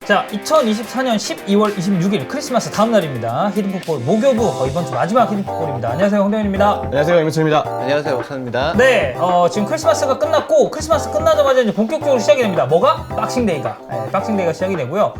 자, 2024년 12월 26일 크리스마스 다음 날입니다. 히든풋볼 목요부 이번 주 마지막 히든풋볼입니다. 안녕하세요, 홍대현입니다. 안녕하세요, 임현철입니다. 안녕하세요, 옥선입니다. 네, 지금 크리스마스가 끝났고 크리스마스 끝나자마자 이제 본격적으로 시작이 됩니다. 뭐가? 박싱데이가. 네, 박싱데이가 시작이 되고요.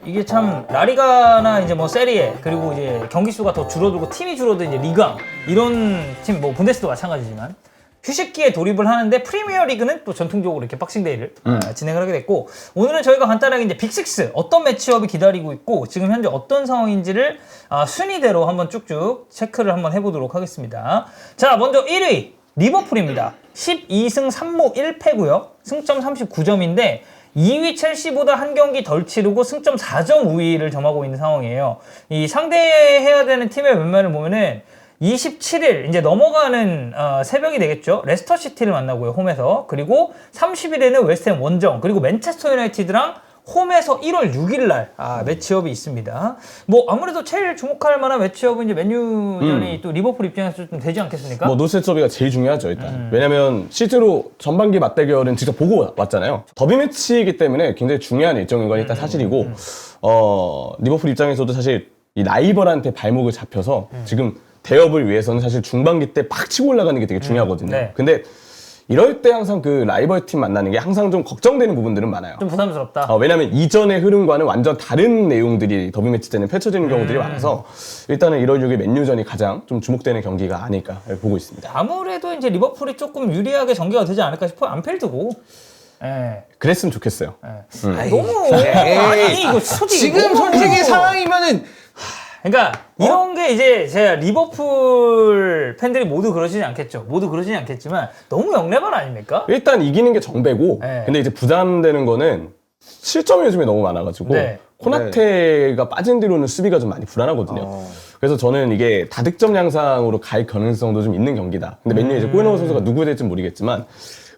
이게 참 라리가나 이제 뭐 세리에 그리고 이제 경기 수가 더 줄어들고 팀이 줄어든 이제 리가 이런 팀 뭐 분데스도 마찬가지지만. 휴식기에 돌입을 하는데 프리미어 리그는 또 전통적으로 이렇게 박싱데이를 진행을 하게 됐고 오늘은 저희가 간단하게 이제 빅6 어떤 매치업이 기다리고 있고 지금 현재 어떤 상황인지를 순위대로 한번 쭉쭉 체크를 한번 해보도록 하겠습니다. 자, 먼저 1위 리버풀입니다. 12승 3무 1패고요. 승점 39점인데 2위 첼시보다 한 경기 덜 치르고 승점 4점 우위를 점하고 있는 상황이에요. 이 상대해야 되는 팀의 면면을 보면은 27일 이제 넘어가는 새벽이 되겠죠. 레스터 시티를 만나고요, 홈에서. 그리고 30일에는 웨스트햄 원정, 그리고 맨체스터 유나이티드랑 홈에서 1월 6일 날 매치업이 있습니다. 뭐 아무래도 제일 주목할 만한 매치업은 이제 맨유전이 또 리버풀 입장에서 좀 되지 않겠습니까? 뭐 노스 서비가 제일 중요하죠, 일단. 왜냐면 실제로 전반기 맞대결은 직접 보고 왔잖아요. 더비 매치이기 때문에 굉장히 중요한 일정인 건 일단 사실이고 리버풀 입장에서도 사실 이 라이벌한테 발목을 잡혀서 지금 대업을 위해서는 사실 중반기 때 팍 치고 올라가는 게 되게 중요하거든요. 네. 근데 이럴 때 항상 그 라이벌 팀 만나는 게 항상 좀 걱정되는 부분들은 많아요. 좀 부담스럽다. 왜냐면 이전의 흐름과는 완전 다른 내용들이 더비 매치 때는 펼쳐지는 경우들이 많아서 일단은 1월 6일 맨유전이 가장 좀 주목되는 경기가 아닐까 보고 있습니다. 아무래도 이제 리버풀이 조금 유리하게 전개가 되지 않을까 싶어요. 안필드고. 예. 그랬으면 좋겠어요. 너무 아니 이거 솔직히 지금 솔직히 상황이면은 그러니까 이런 게 이제 제가 리버풀 팬들이 모두 그러지는 않겠죠. 모두 그러지는 않겠지만 너무 영레발 아닙니까? 일단 이기는 게 정배고 네. 근데 이제 부담되는 거는 실점이 요즘에 너무 많아가지고 네. 코나테가 빠진 뒤로는 수비가 좀 많이 불안하거든요. 그래서 저는 이게 다득점 양상으로 갈 가능성도 좀 있는 경기다. 근데 맨유에 이제 골 넣은 선수가 누구 될지 모르겠지만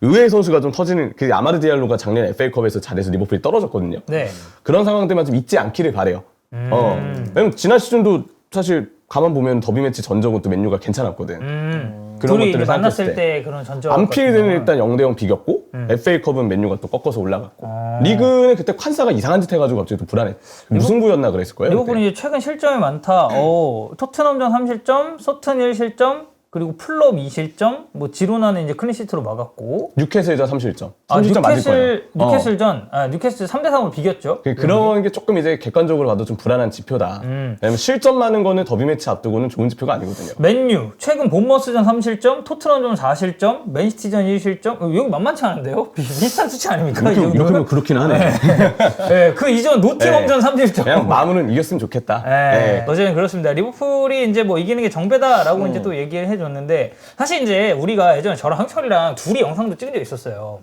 의외의 선수가 좀 터지는 그 아마드 디알로가 작년 FA컵에서 잘해서 리버풀이 떨어졌거든요. 네. 그런 상황들만 좀 있지 않기를 바래요. 왜냐면 지난 시즌도 사실 가만 보면 더비 매치 전적은 또 맨유가 괜찮았거든. 그런 둘이 것들을 만났을 때 그런 전적 안필드는 일단 0대0 비겼고 FA컵은 맨유가 또 꺾어서 올라갔고 리그는 그때 콴사가 이상한 짓 해가지고 갑자기 또 불안해. 무승부였나 그랬을 거예요. 리버풀이 이제 최근 실점이 많다. 토트넘전 3실점, 소튼 1실점, 그리고 플롭 2실점, 뭐 지로나는 이제 클린시트로 막았고. 뉴캐슬전 3실점. 3실점 맞을 거예요. 뉴캐슬 3대3으로 비겼죠. 그런 게 조금 이제 객관적으로 봐도 좀 불안한 지표다. 왜냐면 실점 많은 거는 더비 매치 앞두고는 좋은 지표가 아니거든요. 맨유 최근 본머스전 3실점, 토트넘전 4실점, 맨시티전 1실점. 여기 만만치 않은데요? 비슷한 수치 아닙니까? 이렇게 하면 그렇긴 하네. 네, 그 이전 노팅엄전 3실점. 그냥 마음은 이겼으면 좋겠다. 네. 어제는 그렇습니다. 리버풀이 이제 뭐 이기는 게 정배다라고 이제 또 얘기를 해줬는데 사실 이제 우리가 예전에 저랑 형철이랑 둘이 영상도 찍은 적 있었어요.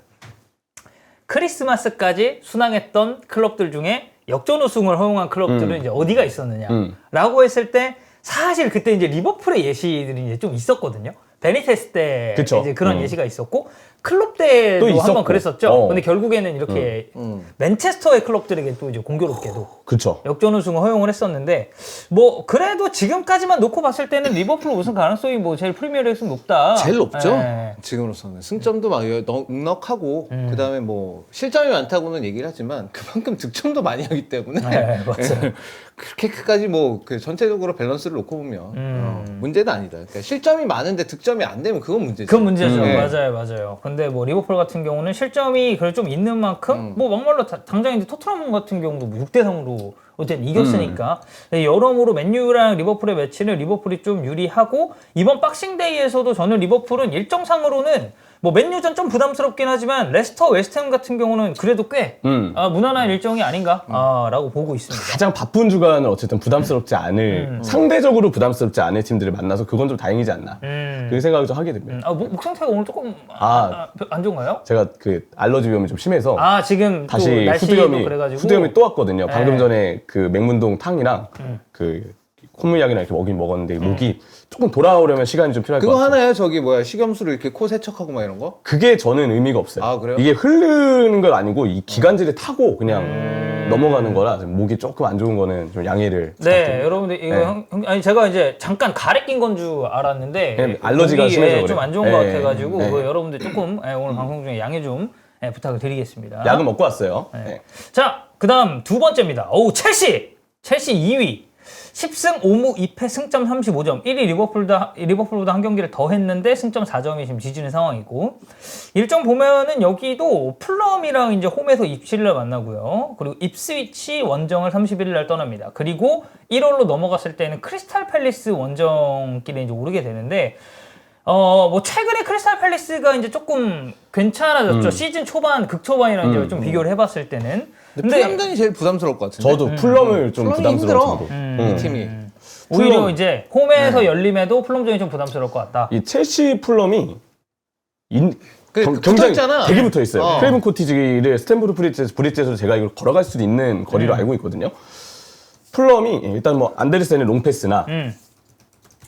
크리스마스까지 순항했던 클럽들 중에 역전 우승을 허용한 클럽들은 이제 어디가 있었느냐라고 했을 때 사실 그때 이제 리버풀의 예시들이 이제 좀 있었거든요. 베니테스 때 그쵸. 이제 그런 예시가 있었고 클럽 때도 한번 그랬었죠. 근데 결국에는 이렇게 맨체스터의 클럽들에게 또 이제 공교롭게도 그쵸. 역전 우승을 허용을 했었는데 뭐 그래도 지금까지만 놓고 봤을 때는 리버풀 우승 가능성이 뭐 제일 프리미어리그에서 높다. 제일 높죠. 네. 지금으로서는 승점도 막 넉넉하고 그다음에 뭐 실점이 많다고는 얘기를 하지만 그만큼 득점도 많이 하기 때문에 네, 맞아요. 그렇게 끝까지 뭐 그 전체적으로 밸런스를 놓고 보면 문제는 아니다. 그러니까 실점이 많은데 득점이 안 되면 그건 문제죠. 그건 문제죠. 맞아요. 근데 뭐 리버풀 같은 경우는 실점이 그래 좀 있는 만큼 뭐 막말로 당장 이제 토트넘 같은 경우도 뭐 6대3으로 어쨌든 이겼으니까 여러모로 맨유랑 리버풀의 매치는 리버풀이 좀 유리하고 이번 박싱데이에서도 저는 리버풀은 일정상으로는 뭐 맨유전 좀 부담스럽긴 하지만 레스터 웨스트햄 같은 경우는 그래도 꽤 무난한 일정이 아닌가라고 보고 있습니다. 가장 바쁜 주간은 어쨌든 부담스럽지 않을 상대적으로 부담스럽지 않을 팀들을 만나서 그건 좀 다행이지 않나 그런 생각을 좀 하게 됩니다. 목 상태가 오늘 조금 안 좋은가요? 제가 그 알러지 위험이 좀 심해서 지금 다시 또 날씨도 그래가지고 후두염이 또 왔거든요. 방금 전에 그 맹문동 탕이랑 그 콧물약이랑 이렇게 먹었는데 목이 조금 돌아오려면 시간이 좀 필요할 것 그거 같아요. 하나요? 저기 뭐야 식염수를 이렇게 코 세척하고 막 이런 거? 그게 저는 의미가 없어요. 아, 그래요? 이게 흐르는 건 아니고 이 기관지를 타고 그냥 넘어가는 거라 좀 목이 조금 안 좋은 거는 좀 양해를 네, 부탁드립니다. 여러분들 이거 네. 아니 제가 이제 잠깐 가래 낀 건 줄 알았는데 네, 알러지가 심해서 그래요. 좀 안 좋은 것 네, 같아가지고 네. 그거 여러분들 조금 오늘 방송 중에 양해 좀 부탁을 드리겠습니다. 약은 먹고 왔어요. 네. 네. 자, 그다음 두 번째입니다. 오, 첼시 2위. 10승 5무 2패 승점 35점. 1위 리버풀보다 한 경기를 더 했는데 승점 4점이 지금 뒤지는 상황이고. 일정 보면은 여기도 풀럼이랑 이제 홈에서 입시를 만나고요. 그리고 입스위치 원정을 31일 날 떠납니다. 그리고 1월로 넘어갔을 때는 크리스탈 팰리스 원정길에 이제 오르게 되는데 뭐 최근에 크리스탈 팰리스가 이제 조금 괜찮아졌죠. 시즌 초반, 극초반이랑 이제 좀 비교를 해봤을 때는. 근데 풀람전이 제일 부담스러울 것 같은데. 저도 풀럼을 좀 풀럼이 부담스러워 힘들어. 정도. 이 팀이. 오히려 풀럼. 이제 홈에서 열림에도 플럼전이 좀 부담스러울 것 같다. 이 첼시 풀럼이 붙어 굉장히 있잖아. 되게 붙어 있어요. 어. 크레이븐 코티지를 스탠포드 브리지에서 제가 이걸 걸어갈 수도 있는 거리로 알고 있거든요. 풀럼이 일단 뭐 안데르센의 롱패스나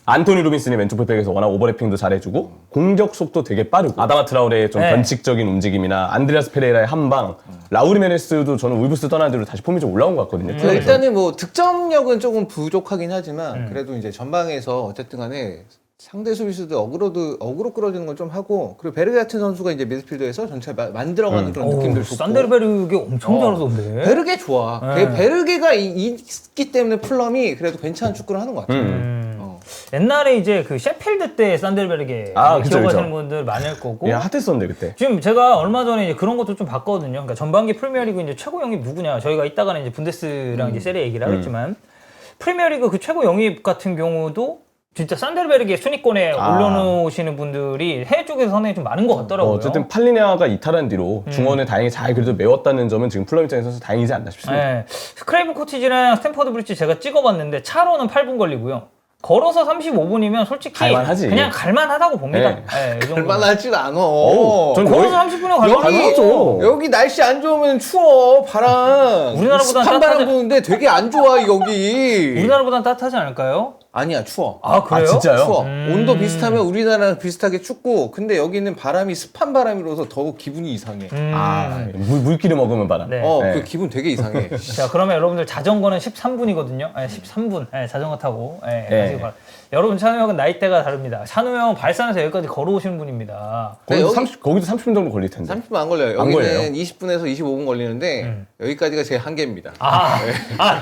안토니 로빈슨이 왼쪽 풀백에서 워낙 오버래핑도 잘해주고 공격 속도 되게 빠르고 아다마 트라우레의 좀 네. 변칙적인 움직임이나 안드레아스 페레이라의 한방 라우리 메네스도 저는 울브스 떠난 뒤로 다시 폼이 좀 올라온 것 같거든요. 일단은 뭐 득점력은 조금 부족하긴 하지만 그래도 이제 전방에서 어쨌든 간에 상대 수비수들 어그로 끌어주는 걸 좀 하고 그리고 베르게 같은 선수가 이제 미드필더에서 전체 만들어가는 그런 느낌들 좋고 산데르베르게 엄청 잘하던데. 베르게 좋아. 네. 베르게가 있기 때문에 풀럼이 그래도 괜찮은 축구를 하는 것 같아요. 옛날에 이제 그 셰필드 때 산데르베르게 그쵸, 기억하시는 그쵸. 분들 많을 거고. 예, 핫했었는데 그때. 지금 제가 얼마 전에 이제 그런 것도 좀 봤거든요. 그러니까 전반기 프리미어리그 이제 최고 영입 누구냐. 저희가 이따가는 이제 분데스랑 이제 세리에 얘기를 하겠지만 프리미어리그 그 최고 영입 같은 경우도 진짜 산데르베르게 순위권에 올려놓으시는 분들이 해외 쪽에서 상당히 좀 많은 것 같더라고요. 어쨌든 팔리냐가 이탈한 뒤로 중원을 다행히 잘 그래도 메웠다는 점은 지금 플럼 입장에서 다행이지 않나 싶습니다. 네. 스크레이븐 코티지랑 스탠퍼드 브릿지 제가 찍어봤는데 차로는 8분 걸리고요. 걸어서 35분이면 솔직히 갈만하지. 그냥 갈만하다고 봅니다. 네. 네, 이 정도면. 갈만하지도 않아. 전 걸어서 30분에 갈만하죠. 갈만하죠. 여기 날씨 안 좋으면 추워. 바람. 우리나라보다는 습한 바람 따뜻하지- 부는데 되게 안 좋아 여기. 우리나라보다는 따뜻하지 않을까요? 아니야 추워. 아, 그래요? 진짜요? 추워. 온도 비슷하면 우리나라랑 비슷하게 춥고 근데 여기는 바람이 습한 바람이라서 더욱 기분이 이상해. 물기를 먹으면 바람. 네. 네. 그 기분 되게 이상해. 자, 그러면 여러분들 자전거는 13분이거든요. 13분 자전거 타고 가시기 바랍니다. 여러분 찬우 형은 나이대가 다릅니다. 찬우 형은 발산에서 여기까지 걸어오시는 분입니다. 거기도, 네, 거기도 30분 정도 걸릴 텐데. 30분 안 걸려요. 안 여기는 걸려요? 20분에서 25분 걸리는데 여기까지가 제 한계입니다.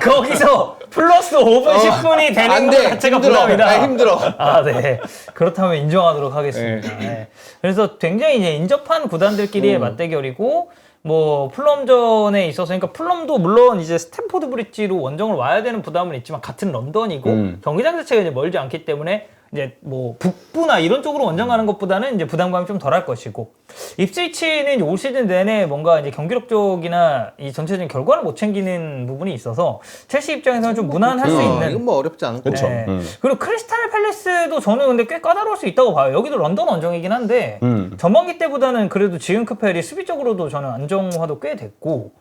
거기서 플러스 5분, 10분이 되는 안 것 돼. 자체가 힘들어. 부담이다. 아, 힘들어. 네. 그렇다면 인정하도록 하겠습니다. 네. 그래서 굉장히 이제 인접한 구단들끼리의 맞대결이고, 뭐 플럼전에 있어서 그러니까 플럼도 물론 이제 스탠포드 브릿지로 원정을 와야 되는 부담은 있지만 같은 런던이고 경기장 자체가 이제 멀지 않기 때문에 이제 뭐 북부나 이런 쪽으로 원정 가는 것보다는 이제 부담감이 좀 덜할 것이고 입스위치는 이제 올 시즌 내내 뭔가 이제 경기력 쪽이나 이 전체적인 결과를 못 챙기는 부분이 있어서 첼시 입장에서는 좀 무난할 수 있는 이건 뭐 어렵지 않은 거. 그쵸. 네. 그리고 크리스탈 팰리스도 저는 근데 꽤 까다로울 수 있다고 봐요. 여기도 런던 원정이긴 한데 전반기 때보다는 그래도 지금 크펠이 수비적으로도 저는 안정화도 꽤 됐고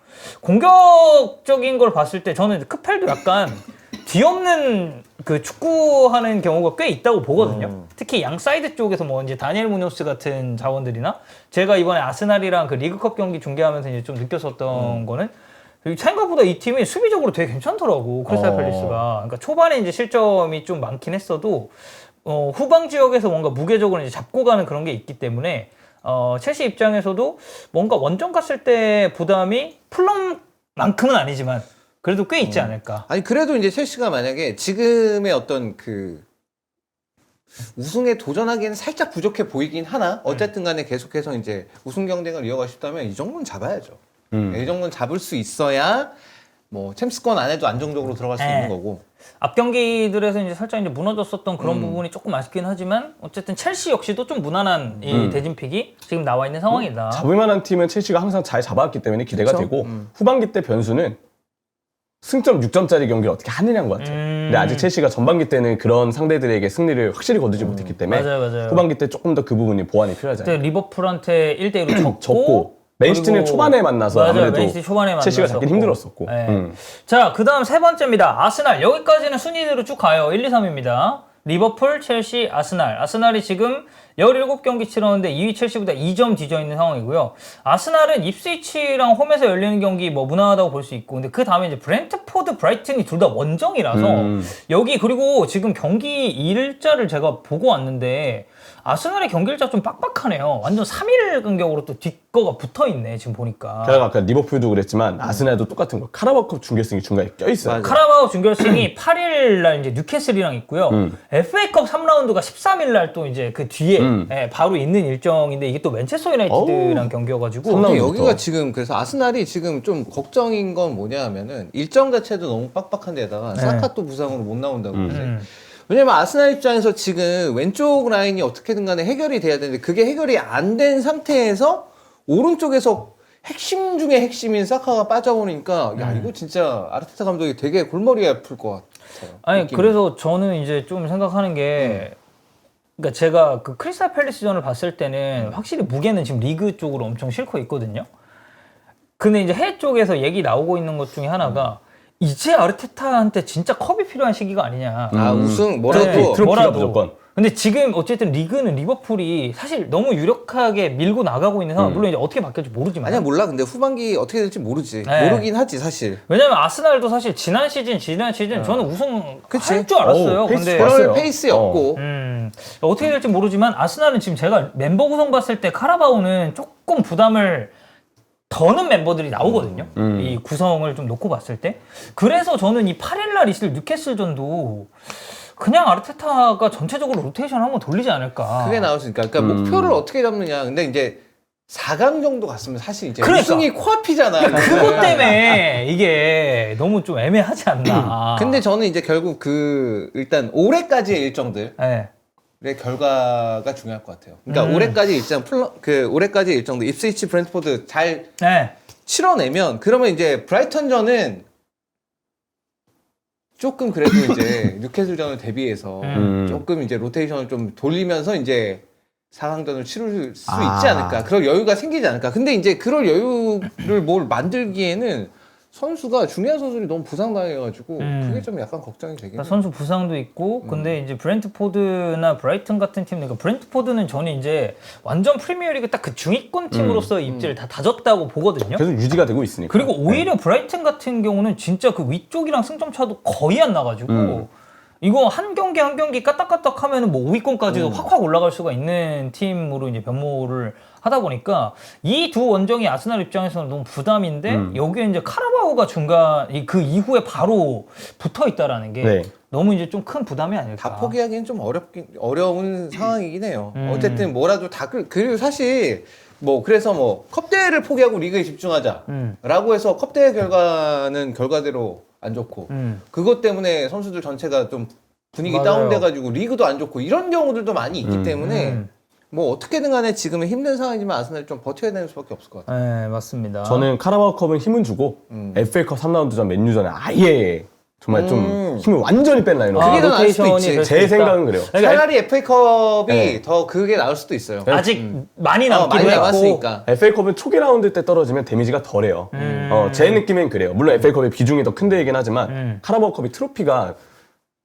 공격적인 걸 봤을 때 저는 크펠도 약간 뒤없는 그 축구하는 경우가 꽤 있다고 보거든요. 특히 양 사이드 쪽에서 뭐 이제 다니엘 무뇨스 같은 자원들이나 제가 이번에 아스날이랑 그 리그컵 경기 중계하면서 이제 좀 느꼈었던 거는 생각보다 이 팀이 수비적으로 되게 괜찮더라고 크리스탈 팰리스가. 그러니까 초반에 이제 실점이 좀 많긴 했어도 후방 지역에서 뭔가 무게적으로 이제 잡고 가는 그런 게 있기 때문에 첼시 입장에서도 뭔가 원정 갔을 때 부담이 플럼만큼은 아니지만 그래도 꽤 있지 않을까. 아니 그래도 이제 첼시가 만약에 지금의 어떤 그 우승에 도전하기에는 살짝 부족해 보이긴 하나 어쨌든 간에 계속해서 이제 우승 경쟁을 이어가고 싶다면 이 정도는 잡아야죠. 이 정도는 잡을 수 있어야 뭐 챔스권 안에도 안정적으로 들어갈 수 있는 거고. 앞 경기들에서 이제 살짝 이제 무너졌었던 그런 부분이 조금 아쉽긴 하지만 어쨌든 첼시 역시도 좀 무난한 이 대진픽이 지금 나와 있는 상황이다. 잡을만한 팀은 첼시가 항상 잘 잡아왔기 때문에 기대가 그쵸? 되고 후반기 때 변수는 승점 6점짜리 경기를 어떻게 하느냐인 것 같아요. 근데 아직 첼시가 전반기 때는 그런 상대들에게 승리를 확실히 거두지 못했기 때문에 맞아요. 후반기 때 조금 더 그 부분이 보완이 필요하지 그때 않아요. 리버풀한테 1대1로 졌고 맨시티는 그리고- 초반에 만나서 맞아요. 아무래도 맨시티 초반에 첼시가 잡긴 만났었고. 힘들었었고. 네. 자, 그 다음 세 번째입니다. 아스날. 여기까지는 순위대로 쭉 가요. 1, 2, 3입니다. 리버풀, 첼시, 아스날. 아스날이 지금 17경기 치렀는데 2위 첼시보다 2점 뒤져 있는 상황이고요. 아스날은 입스위치랑 홈에서 열리는 경기 뭐 무난하다고 볼 수 있고, 근데 그 다음에 이제 브렌트포드, 브라이튼이 둘 다 원정이라서 여기, 그리고 지금 경기 일자를 제가 보고 왔는데 아스날의 경기 일자 좀 빡빡하네요. 완전 3일 간격으로 또 뒷거가 붙어있네, 지금 보니까. 제가 아까 리버풀도 그랬지만 아스날도 똑같은 거. 카라바오컵 준결승이 중간에 껴있어요. 카라바오 준결승이 8일날 이제 뉴캐슬이랑 있고요. FA컵 3라운드가 13일날 또 이제 그 뒤에 예, 바로 있는 일정인데, 이게 또 맨체스터 유나이티드랑 경기여가지고. 삼라운드. 근데 라운드부터. 여기가 지금 그래서 아스날이 지금 좀 걱정인 건 뭐냐 하면은 일정 자체도 너무 빡빡한 데다가 사카 또 부상으로 못 나온다고 그러지. 왜냐면 아스날 입장에서 지금 왼쪽 라인이 어떻게든 간에 해결이 돼야 되는데 그게 해결이 안 된 상태에서 오른쪽에서 핵심 중에 핵심인 사카가 빠져버리니까 야 이거 진짜 아르테타 감독이 되게 골머리 아플 것 같아요. 아니, 느낌이. 그래서 저는 이제 좀 생각하는 게, 그러니까 제가 그 크리스탈 팰리스전을 봤을 때는 확실히 무게는 지금 리그 쪽으로 엄청 싣고 있거든요. 근데 이제 해외 쪽에서 얘기 나오고 있는 것 중에 하나가 이제 아르테타한테 진짜 컵이 필요한 시기가 아니냐. 아 우승 네, 뭐라도 트로피가 뭐라도. 무조건. 근데 지금 어쨌든 리그는 리버풀이 사실 너무 유력하게 밀고 나가고 있는 상황. 물론 이제 어떻게 바뀔지 모르지만. 아니야 몰라. 근데 후반기 어떻게 될지 모르지. 네. 모르긴 하지 사실. 왜냐면 아스날도 사실 지난 시즌 저는 우승 할 줄 알았어요. 오, 페이스 근데 좋았어요. 그럴 페이스였고. 어떻게 될지 모르지만 아스날은 지금 제가 멤버 구성 봤을 때 카라바오는 조금 부담을 더는 멤버들이 나오거든요. 이 구성을 좀 놓고 봤을 때. 그래서 저는 이 8일날 있을 뉴캐슬전도 그냥 아르테타가 전체적으로 로테이션 한번 돌리지 않을까. 그게 나올 수 있으니까. 그러니까 목표를 어떻게 잡느냐. 근데 이제 4강 정도 갔으면 사실 이제 그러니까. 우승이 코앞이잖아. 그것 때문에 이게 너무 좀 애매하지 않나. 근데 저는 이제 결국 그 일단 올해까지의 일정들 네. 의 결과가 중요할 것 같아요. 그러니까 올해까지 일정 올해까지 일정도 입스위치 브렌트포드 잘 네. 치러내면 그러면 이제 브라이턴전은 조금 그래도 이제 뉴캐슬전을 대비해서 조금 이제 로테이션을 좀 돌리면서 이제 4강전을 치를 수 있지 않을까. 그럴 여유가 생기지 않을까. 근데 이제 그럴 여유를 뭘 만들기에는 선수가 중요한 선수들이 너무 부상당해가지고 그게 좀 약간 걱정이 되긴 해요. 선수 부상도 있고, 근데 이제 브렌트포드나 브라이튼 같은 팀, 그러니까 브렌트포드는 저는 이제 완전 프리미어리그 딱 그 중위권 팀으로서 입지를 다 다졌다고 보거든요. 계속 유지가 되고 있으니까. 그리고 오히려 브라이튼 같은 경우는 진짜 그 위쪽이랑 승점 차도 거의 안 나가지고 이거 한 경기 한 경기 까딱까딱 하면은 뭐 5위권까지도 확확 올라갈 수가 있는 팀으로 이제 변모를 하다 보니까 이 두 원정이 아스날 입장에서는 너무 부담인데 여기에 이제 카라바오가 중간 그 이후에 바로 붙어 있다라는 게 네. 너무 이제 좀 큰 부담이 아닐까. 다 포기하기는 좀 어려운 상황이긴 해요. 어쨌든 뭐라도 다 그리고 사실 뭐 그래서 뭐 컵대회를 포기하고 리그에 집중하자라고 해서 컵대회 결과는 결과대로 안 좋고 그것 때문에 선수들 전체가 좀 분위기 맞아요. 다운돼가지고 리그도 안 좋고 이런 경우들도 많이 있기 때문에 뭐 어떻게든 간에 지금은 힘든 상황이지만 아스날이 좀 버텨야 되는 수밖에 없을 것 같아요. 네, 맞습니다. 저는 카라바오컵은 힘은 주고 FA컵 3라운드전 맨유전에 아예 정말 좀 힘을 완전히 뺀 라인으로. 그게 더 나을 수도 있지. 될 제 있다. 생각은 그래요. 그러니까 차라리 FA컵이 네. 더 그게 나을 수도 있어요. 아직 많이 남기도 많이 했고. 남았으니까. FA컵은 초기 라운드 때 떨어지면 데미지가 덜해요. 제 느낌엔 그래요. 물론 FA컵의 비중이 더 큰 대회이긴 하지만 카라바오컵이 트로피가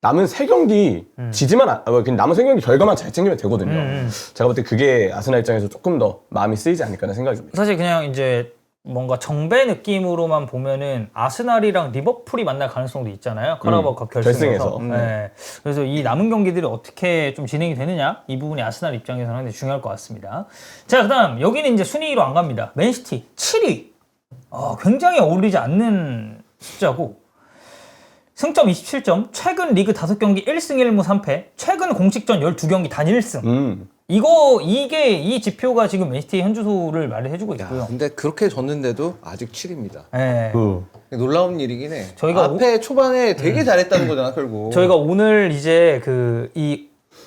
남은 3경기 지지만 그냥 남은 3경기 결과만 잘 챙기면 되거든요. 제가 볼 때 그게 아스날 입장에서 조금 더 마음이 쓰이지 않을까 하는 생각이 듭니다. 사실 그냥 이제 뭔가 정배 느낌으로만 보면은 아스날이랑 리버풀이 만날 가능성도 있잖아요. 카라바오컵 결승에서. 네. 그래서 이 남은 경기들이 어떻게 좀 진행이 되느냐, 이 부분이 아스날 입장에서는 굉장히 중요할 것 같습니다. 자, 그다음 여기는 이제 순위로 안 갑니다. 맨시티 7위. 굉장히 어울리지 않는 숫자고. 승점 27점, 최근 리그 5경기 1승 1무 3패, 최근 공식전 12경기 단 1승. 이 지표가 지금 맨시티의 현주소를 말해주고 있고요. 근데 그렇게 졌는데도 아직 7위입니다. 네. 놀라운 일이긴 해. 저희가 앞에 초반에 되게 잘했다는 거잖아, 결국. 저희가 오늘 이제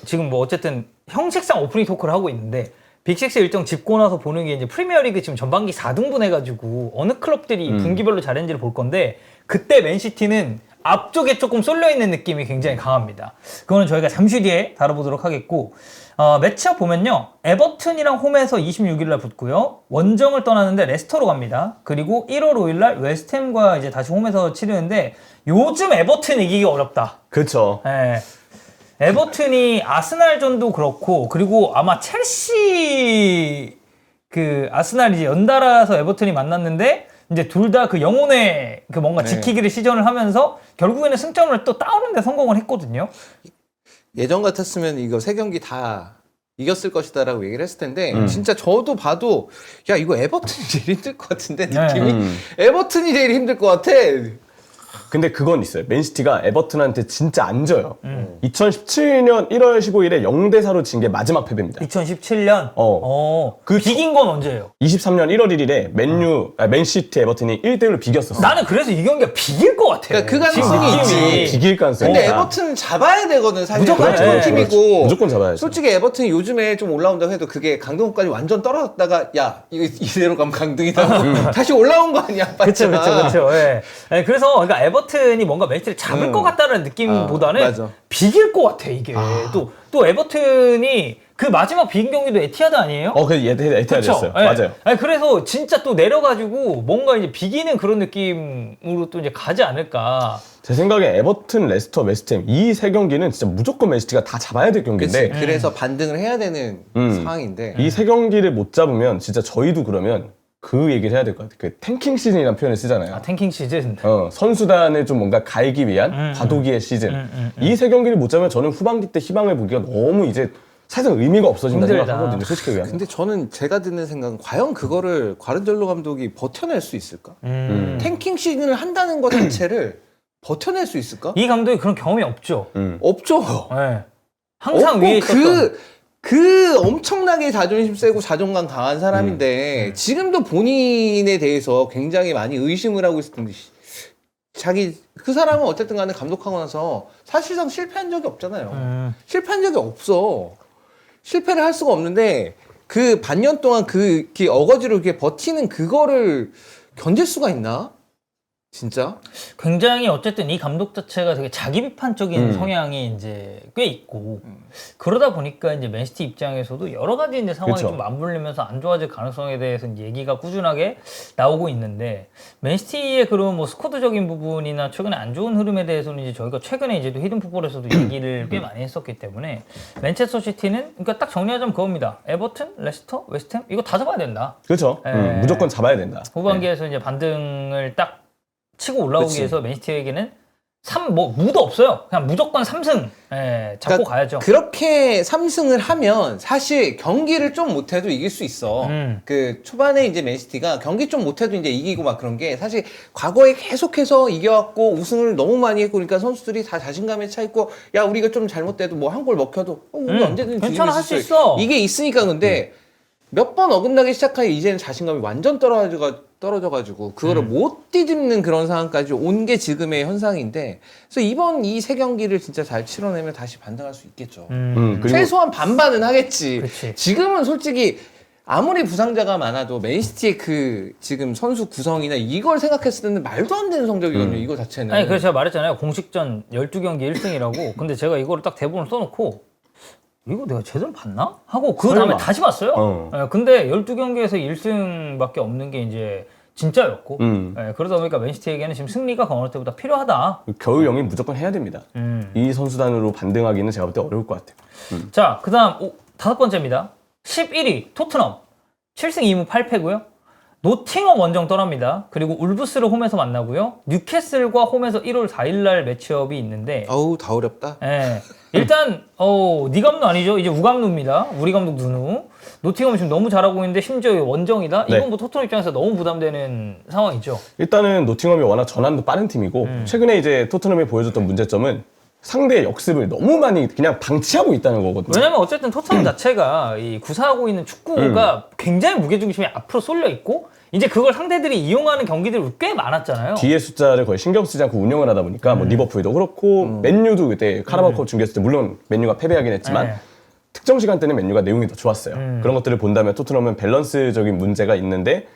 지금 뭐 어쨌든 형식상 오프닝 토크를 하고 있는데, 빅6 일정 짚고 나서 보는 게 이제 프리미어리그 지금 전반기 4등분 해가지고 어느 클럽들이 분기별로 잘했는지를 볼 건데, 그때 맨시티는 앞쪽에 조금 쏠려있는 느낌이 굉장히 강합니다. 그거는 저희가 잠시 뒤에 다뤄보도록 하겠고, 매치업 보면요, 에버튼이랑 홈에서 26일날 붙고요, 원정을 떠나는데 레스터로 갑니다. 그리고 1월 5일날 웨스트햄과 이제 다시 홈에서 치르는데, 요즘 에버튼 이기기 어렵다. 그렇죠. 예. 에버튼이 아스날전도 그렇고 그리고 아마 첼시 그 아스날이 이제 연달아서 에버튼이 만났는데 이제 둘 다 그 영혼의 그 뭔가 네. 지키기를 시전을 하면서 결국에는 승점을 또 따오는 데 성공을 했거든요. 예전 같았으면 이거 3경기 다 이겼을 것이다라고 얘기를 했을 텐데 진짜 저도 봐도 야 이거 에버튼이 제일 힘들 것 같은데 느낌이 에버튼이 제일 힘들 것 같아. 근데 그건 있어요. 맨시티가 에버튼한테 진짜 안 져요. 2017년 1월 15일에 0대4로 진 게 마지막 패배입니다. 2017년. 그 비긴 건 언제예요? 23년 1월 1일에 맨시티 에버튼이 1대1로 비겼었어. 나는 그래서 이 경기가 비길 것 같아. 그러니까 그 지금 가능성이 느낌이. 있지. 비길 가능성이 근데 있다. 에버튼은 잡아야 되거든 사실. 무조건 그렇죠. 네. 팀이고 무조건 잡아야죠. 솔직히 에버튼이 요즘에 좀 올라온다고 해도 그게 강등권까지 완전 떨어졌다가 야 이거 이대로 가면 강등이다. 다시 올라온 거 아니야? 그렇죠, 맞잖아. 그렇죠. 예. 예, 그래서 그러니까 에버튼이 뭔가 맨시티를 잡을 것 같다는 느낌보다는 맞아. 비길 것 같아 이게. 또 에버튼이 그 마지막 비긴 경기도 에티하드 아니에요? 그 에티하드였어요. 예. 맞아요. 아니, 그래서 진짜 또 내려가지고 뭔가 이제 비기는 그런 느낌으로 또 이제 가지 않을까. 제 생각에 에버튼, 레스터, 웨스트햄 이 세 경기는 진짜 무조건 맨시티가 다 잡아야 될 경기인데 그래서 반등을 해야 되는 상황인데 이 세 경기를 못 잡으면 진짜 저희도 그러면 그 얘기를 해야 될 것 같아요. 그 탱킹 시즌이라는 표현을 쓰잖아요. 탱킹 시즌. 선수단을 좀 뭔가 갈기 위한 과도기의 시즌. 이 세 경기를 못 잡으면 저는 후반기 때 희망을 보기가 너무 이제 사실 의미가 없어진다 힘들다. 생각하거든요. 솔직히 얘기하면. 근데 저는 제가 드는 생각은 과연 그거를 과르디올라 감독이 버텨낼 수 있을까? 탱킹 시즌을 한다는 것 자체를 버텨낼 수 있을까? 이 감독이 그런 경험이 없죠. 없죠. 예. 항상 없고 위에 있었던. 그 엄청나게 자존심 세고 자존감 강한 사람인데 지금도 본인에 대해서 굉장히 많이 의심을 하고 있을 텐데 자기 그 사람은 어쨌든 간에 감독하고 나서 사실상 실패한 적이 없잖아요. 실패한 적이 없어. 실패를 할 수가 없는데 그 반년 동안 이렇게 어거지로 이렇게 버티는 그거를 견딜 수가 있나? 진짜? 굉장히 어쨌든 이 감독 자체가 되게 자기 비판적인 성향이 이제 꽤 있고 그러다 보니까 이제 맨시티 입장에서도 여러 가지 이제 상황이 그쵸. 좀 맞물리면서 안 좋아질 가능성에 대해서 이제 얘기가 꾸준하게 나오고 있는데 맨시티의 그런 뭐 스쿼드적인 부분이나 최근에 안 좋은 흐름에 대해서는 이제 저희가 최근에 이제 히든 풋볼에서도 얘기를 꽤 많이 했었기 때문에 맨체스터 시티는 그러니까 딱 정리하자면 그겁니다. 에버튼, 레스터, 웨스트햄 이거 다 잡아야 된다. 그렇죠. 무조건 잡아야 된다. 후반기에서 이제 반등을 딱 치고 올라오기 그치. 위해서 맨시티에게는 무도 없어요. 그냥 무조건 3승 잡고 그러니까 가야죠. 그렇게 3승을 하면 사실 경기를 좀 못해도 이길 수 있어. 그 초반에 이제 맨시티가 경기 좀 못해도 이제 이기고 막 그런 게 사실 과거에 계속해서 이겨왔고 우승을 너무 많이 했고 그러니까 선수들이 다 자신감에 차 있고 야 우리가 좀 잘못돼도 뭐 한 골 먹혀도 우리 언제든 괜찮아, 뒤집을 할 수 있어. 이게 있으니까 근데 몇 번 어긋나기 시작하니 이제는 자신감이 완전 떨어져가지고 그거를 못 뒤집는 그런 상황까지 온 게 지금의 현상인데 그래서 이번 이 세 경기를 진짜 잘 치러내면 다시 반등할 수 있겠죠. 그리고 최소한 반반은 하겠지. 그치. 지금은 솔직히 아무리 부상자가 많아도 맨시티의 그 지금 선수 구성이나 이걸 생각했을 때는 말도 안 되는 성적이거든요. 이거 자체는. 아니 그래서 제가 말했잖아요. 공식전 12경기 1승이라고. 근데 제가 이거를 딱 대본을 써놓고 이거 내가 제대로 봤나? 하고 그 다음에 설마. 다시 봤어요. 근데 12경기에서 1승밖에 없는 게 이제 진짜였고 그러다 보니까 맨시티에게는 지금 승리가 어느 때보다 필요하다. 겨우 영입 무조건 해야 됩니다. 이 선수단으로 반등하기는 제가 볼 때 어려울 것 같아요. 자, 그 다음 5번째입니다. 11위 토트넘 7승 2무 8패고요. 노팅엄 원정 떠납니다. 그리고 울브스를 홈에서 만나고요. 뉴캐슬과 홈에서 1월 4일날 매치업이 있는데 어우 다 어렵다. 일단 니 감독 아니죠. 이제 우 감독입니다. 우리 감독 누누. 노팅엄이 지금 너무 잘하고 있는데 심지어 원정이다. 네. 이건 뭐 토트넘 입장에서 너무 부담되는 상황이죠. 일단은 노팅엄이 워낙 전환도 빠른 팀이고 최근에 이제 토트넘이 보여줬던 문제점은 상대의 역습을 너무 많이 그냥 방치하고 있다는 거거든요. 왜냐면 어쨌든 토트넘 자체가 이 구사하고 있는 축구가 굉장히 무게중심이 앞으로 쏠려 있고 이제 그걸 상대들이 이용하는 경기들이 꽤 많았잖아요. 뒤에 숫자를 거의 신경 쓰지 않고 운영을 하다 보니까 뭐 리버풀도 그렇고 맨유도 그때 카라바오컵 중계했을 때 물론 맨유가 패배하긴 했지만 특정 시간대는 맨유가 내용이 더 좋았어요. 그런 것들을 본다면 토트넘은 밸런스적인 문제가 있는데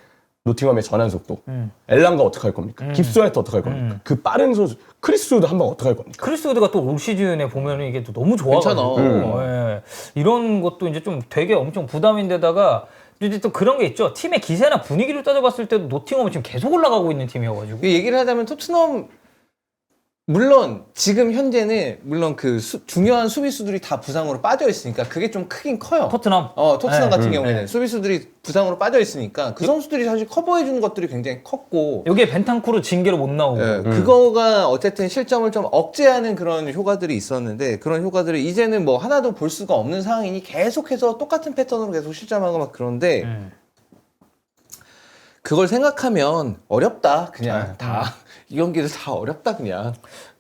노팅엄의 전환 속도, 엘랑가 어떻게 할 겁니까? 깁스와이트 어떻게 할 겁니까? 그 빠른 선수 크리스 우드 한 방 어떻게 할 겁니까? 크리스 우드가 또 올 시즌에 보면은 이게 또 너무 좋아가지고 이런 것도 이제 좀 되게 엄청 부담인데다가 이제 또 그런 게 있죠. 팀의 기세나 분위기를 따져봤을 때도 노팅엄은 지금 계속 올라가고 있는 팀이어가지고. 얘기를 하자면 토트넘 물론 지금 현재는 물론 그 중요한 수비수들이 다 부상으로 빠져 있으니까 그게 좀 크긴 커요. 토트넘. 토트넘 네. 같은 경우에는 수비수들이 부상으로 빠져 있으니까 그 선수들이 사실 커버해 주는 것들이 굉장히 컸고 여기에 벤탄쿠르 징계로 못 나오고. 예, 그거가 어쨌든 실점을 좀 억제하는 그런 효과들이 있었는데 그런 효과들을 이제는 뭐 하나도 볼 수가 없는 상황이니 계속해서 똑같은 패턴으로 계속 실점하고 막 그런데 그걸 생각하면 어렵다 그냥 다 이 경기를 다 어렵다 그냥.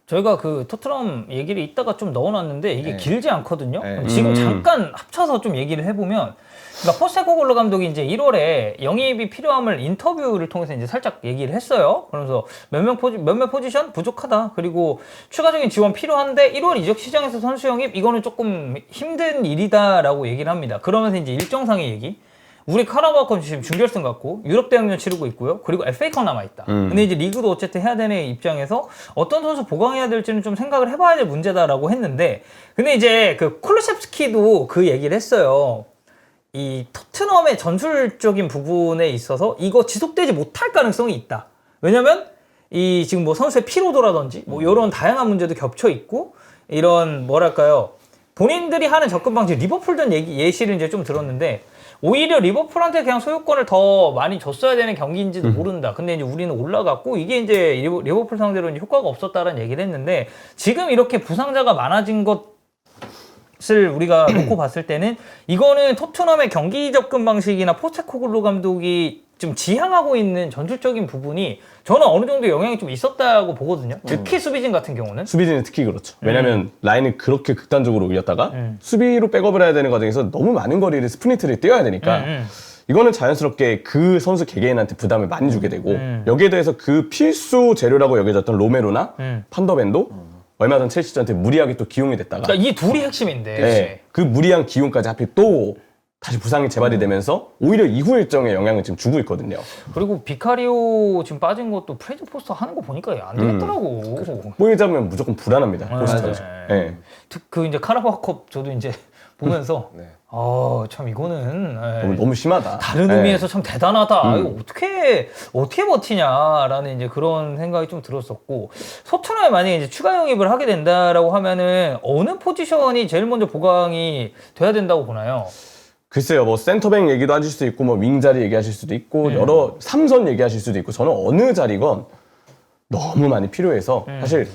저희가 그 토트넘 얘기를 이따가 좀 넣어놨는데 이게 네. 길지 않거든요. 네. 지금 잠깐 합쳐서 좀 얘기를 해보면, 그러니까 포스테코글루 감독이 이제 1월에 영입이 필요함을 인터뷰를 통해서 이제 살짝 얘기를 했어요. 그러면서 몇몇 포지션 부족하다. 그리고 추가적인 지원 필요한데 1월 이적 시장에서 선수 영입 이거는 조금 힘든 일이다라고 얘기를 합니다. 그러면서 이제 일정상의 얘기. 우리 카라바오컵 지금 준결승 갔고 유럽 대학년 치르고 있고요. 그리고 FA컵 남아있다. 근데 이제 리그도 어쨌든 해야 되는 입장에서 어떤 선수 보강해야 될지는 좀 생각을 해봐야 될 문제다라고 했는데, 근데 이제 그 쿨루셉스키도 그 얘기를 했어요. 이 토트넘의 전술적인 부분에 있어서 이거 지속되지 못할 가능성이 있다. 왜냐면 이 지금 뭐 선수의 피로도라든지 뭐 이런 다양한 문제도 겹쳐 있고, 이런 뭐랄까요, 본인들이 하는 접근 방식, 리버풀전 예시를 이제 좀 들었는데 오히려 리버풀한테 그냥 소유권을 더 많이 줬어야 되는 경기인지도 모른다. 근데 이제 우리는 올라갔고 이게 이제 리버풀 상대로 이제 효과가 없었다라는 얘기를 했는데, 지금 이렇게 부상자가 많아진 것을 우리가 놓고 봤을 때는 이거는 토트넘의 경기 접근 방식이나 포스테코글루 감독이 좀 지향하고 있는 전술적인 부분이 저는 어느 정도 영향이 좀 있었다고 보거든요. 특히 수비진 같은 경우는. 수비진은 특히 그렇죠. 왜냐면 라인을 그렇게 극단적으로 올렸다가 수비로 백업을 해야 되는 과정에서 너무 많은 거리를 스프린트를 뛰어야 되니까 이거는 자연스럽게 그 선수 개개인한테 부담을 많이 주게 되고 여기에 대해서 그 필수 재료라고 여겨졌던 로메로나 판더벤도 얼마 전 첼시전 때 무리하게 또 기용이 됐다가 그러니까 이 둘이 핵심인데. 네, 그 무리한 기용까지 하필 또 다시 부상이 재발이 되면서 오히려 이후 일정에 영향을 지금 주고 있거든요. 그리고 비카리오 지금 빠진 것도 프레즈 포스터 하는 거 보니까 안 되겠더라고. 볼을 잡으면 무조건 불안합니다. 포스터는. 네. 그 이제 카라바오컵 저도 이제 보면서 네. 참 이거는 너무 심하다. 다른 네. 의미에서 참 대단하다. 이거 어떻게 버티냐라는 이제 그런 생각이 좀 들었었고, 토트넘에 만약에 이제 추가 영입을 하게 된다라고 하면은 어느 포지션이 제일 먼저 보강이 돼야 된다고 보나요? 글쎄요, 뭐 센터백 얘기도 하실 수 있고, 뭐 윙 자리 얘기하실 수도 있고, 여러 삼선 얘기하실 수도 있고, 저는 어느 자리건 너무 많이 필요해서 사실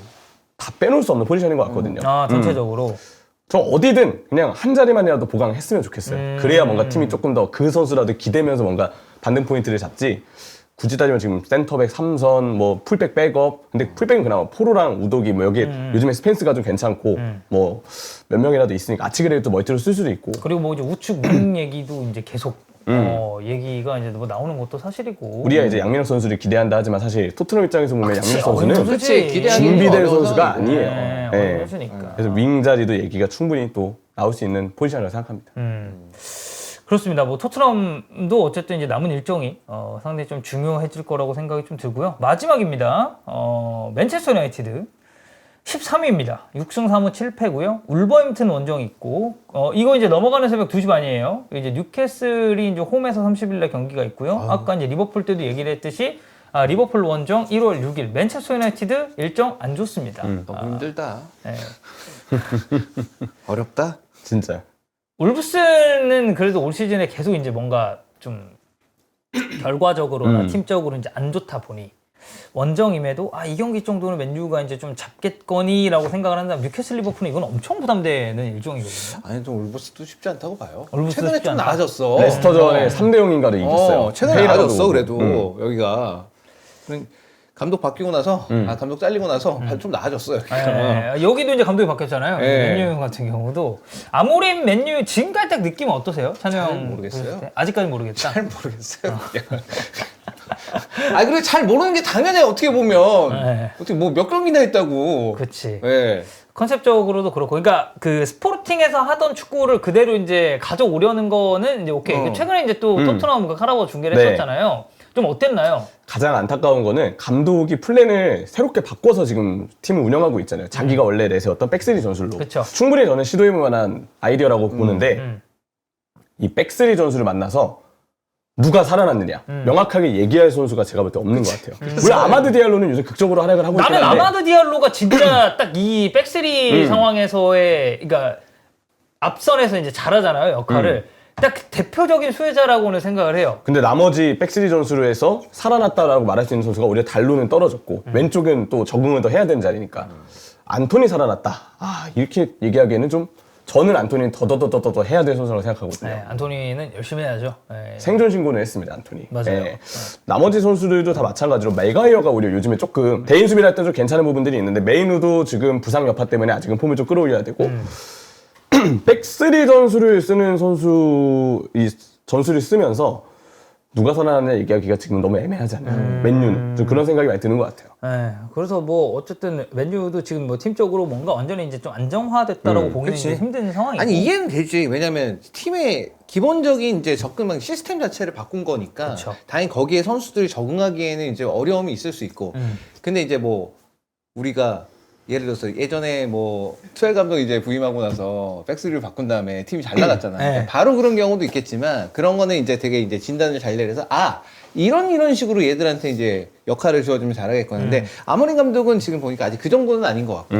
다 빼놓을 수 없는 포지션인 것 같거든요. 전체적으로. 저 어디든 그냥 한 자리만이라도 보강했으면 좋겠어요. 그래야 뭔가 팀이 조금 더 그 선수라도 기대면서 뭔가 반등 포인트를 잡지. 굳이 따지면 지금 센터백 3선, 뭐 풀백 백업. 근데 풀백은 그나마 포로랑 우독이 뭐 여기에 요즘에 스펜스가 좀 괜찮고 뭐 몇 명이라도 있으니까 아치그레이도 멀티로 쓸 수도 있고. 그리고 뭐 이제 우측 윙 얘기도 이제 계속 얘기가 이제 뭐 나오는 것도 사실이고. 우리가 이제 양민혁 선수를 기대한다 하지만 사실 토트넘 입장에서 보면 양민혁 선수는 그렇지, 기대하기는 준비된 어려운 선수가 상황이고. 아니에요. 네, 네. 어려운 선수니까. 그래서 윙 자리도 얘기가 충분히 또 나올 수 있는 포지션이라고 생각합니다. 그렇습니다. 뭐 토트넘도 어쨌든 이제 남은 일정이 상당히 좀 중요해질 거라고 생각이 좀 들고요. 마지막입니다. 맨체스터 유나이티드 13위입니다. 6승 3무 7패고요. 울버햄튼 원정이 있고, 이거 이제 넘어가는 새벽 2시 반이에요. 이제 뉴캐슬이 이제 홈에서 30일 날 경기가 있고요. 아까 이제 리버풀 때도 얘기를 했듯이 리버풀 원정 1월 6일. 맨체스터 유나이티드 일정 안 좋습니다. 너무 힘들다. 네. 어렵다. 진짜. 울브스는 그래도 올 시즌에 계속 이제 뭔가 좀 결과적으로나 팀적으로 이제 안 좋다 보니 원정임에도 이 경기 정도는 맨유가 이제 좀 잡겠거니라고 생각을 한다면, 뉴캐슬 리버풀은 이건 엄청 부담되는 일정이거든요. 아니 좀 울버스도 쉽지 않다고 봐요. 울버스 최근에 쉽지 좀 않다. 나아졌어. 레스터전에 3대 0인가를 이겼어요. 최근에 페이라도 나아졌어 오고. 그래도 여기가. 감독 바뀌고 나서 감독 잘리고 나서 좀 나아졌어요. 여기가. 여기도 이제 감독이 바뀌었잖아요. 네. 맨유 같은 경우도. 아모림 맨유 지금까지 딱 느낌은 어떠세요? 찬우 잘 형 모르겠어요. 보셨을 때? 아직까지 모르겠다. 잘 모르겠어요. 그래 잘 모르는 게 당연해 어떻게 보면. 네. 어떻게 뭐 몇 경기나 했다고. 그치. 네. 컨셉적으로도 그렇고, 그러니까 그 스포팅에서 하던 축구를 그대로 이제 가져오려는 거는 이제 오케이. 최근에 이제 또 토트넘과 카라바오 중계를 네. 했었잖아요. 좀 어땠나요? 가장 안타까운 거는 감독이 플랜을 새롭게 바꿔서 지금 팀을 운영하고 있잖아요. 자기가 원래 내세웠던 백스리 전술로. 그쵸. 충분히 저는 시도해볼 만한 아이디어라고 보는데 이 백스리 전술을 만나서 누가 살아났느냐 명확하게 얘기할 선수가 제가 볼 때 없는 것 같아요. 물론 아마드 디알로는 요즘 극적으로 활약을 하고 있긴 나는 한데 아마드 디알로가 진짜 딱 이 백스리 상황에서의 그러니까 앞선에서 이제 잘하잖아요 역할을. 딱 대표적인 수혜자라고는 생각을 해요. 근데 나머지 백스리 전술에서 살아났다라고 말할 수 있는 선수가 오히려 달로는 떨어졌고 왼쪽은 또 적응을 더 해야 되는 자리니까 안토니 살아났다. 아 이렇게 얘기하기에는 좀 저는 안토니는 더더더더더 해야 될 선수라고 생각하거든요. 네, 안토니는 열심히 해야죠. 네. 생존 신고는 했습니다, 안토니. 맞아요. 나머지 선수들도 다 마찬가지로 맥가이어가 오히려 요즘에 조금 대인 수비를 할 때 좀 괜찮은 부분들이 있는데 메이누도 지금 부상 여파 때문에 아직은 폼을 좀 끌어올려야 되고 백스리 전술을 쓰는 선수 이 전술을 쓰면서 누가 살아났냐 얘기하기가 지금 너무 애매하잖아요. 맨유는 좀 그런 생각이 많이 드는 것 같아요. 네, 그래서 뭐 어쨌든 맨유도 지금 뭐 팀적으로 뭔가 완전히 이제 좀 안정화됐다라고 보기는 그치. 이제 힘든 상황이고. 아니 이해는 되지. 왜냐면 팀의 기본적인 이제 접근 시스템 자체를 바꾼 거니까 그쵸. 당연히 거기에 선수들이 적응하기에는 이제 어려움이 있을 수 있고. 근데 이제 뭐 우리가 예를 들어서 예전에 뭐 투엘 감독이 이제 부임하고 나서 백스리를 바꾼 다음에 팀이 잘 나갔잖아요. 네. 바로 그런 경우도 있겠지만 그런 거는 이제 되게 이제 진단을 잘 내려서 이런 식으로 얘들한테 이제 역할을 주어주면 잘하겠구나. 근데 아모린 감독은 지금 보니까 아직 그 정도는 아닌 것 같고.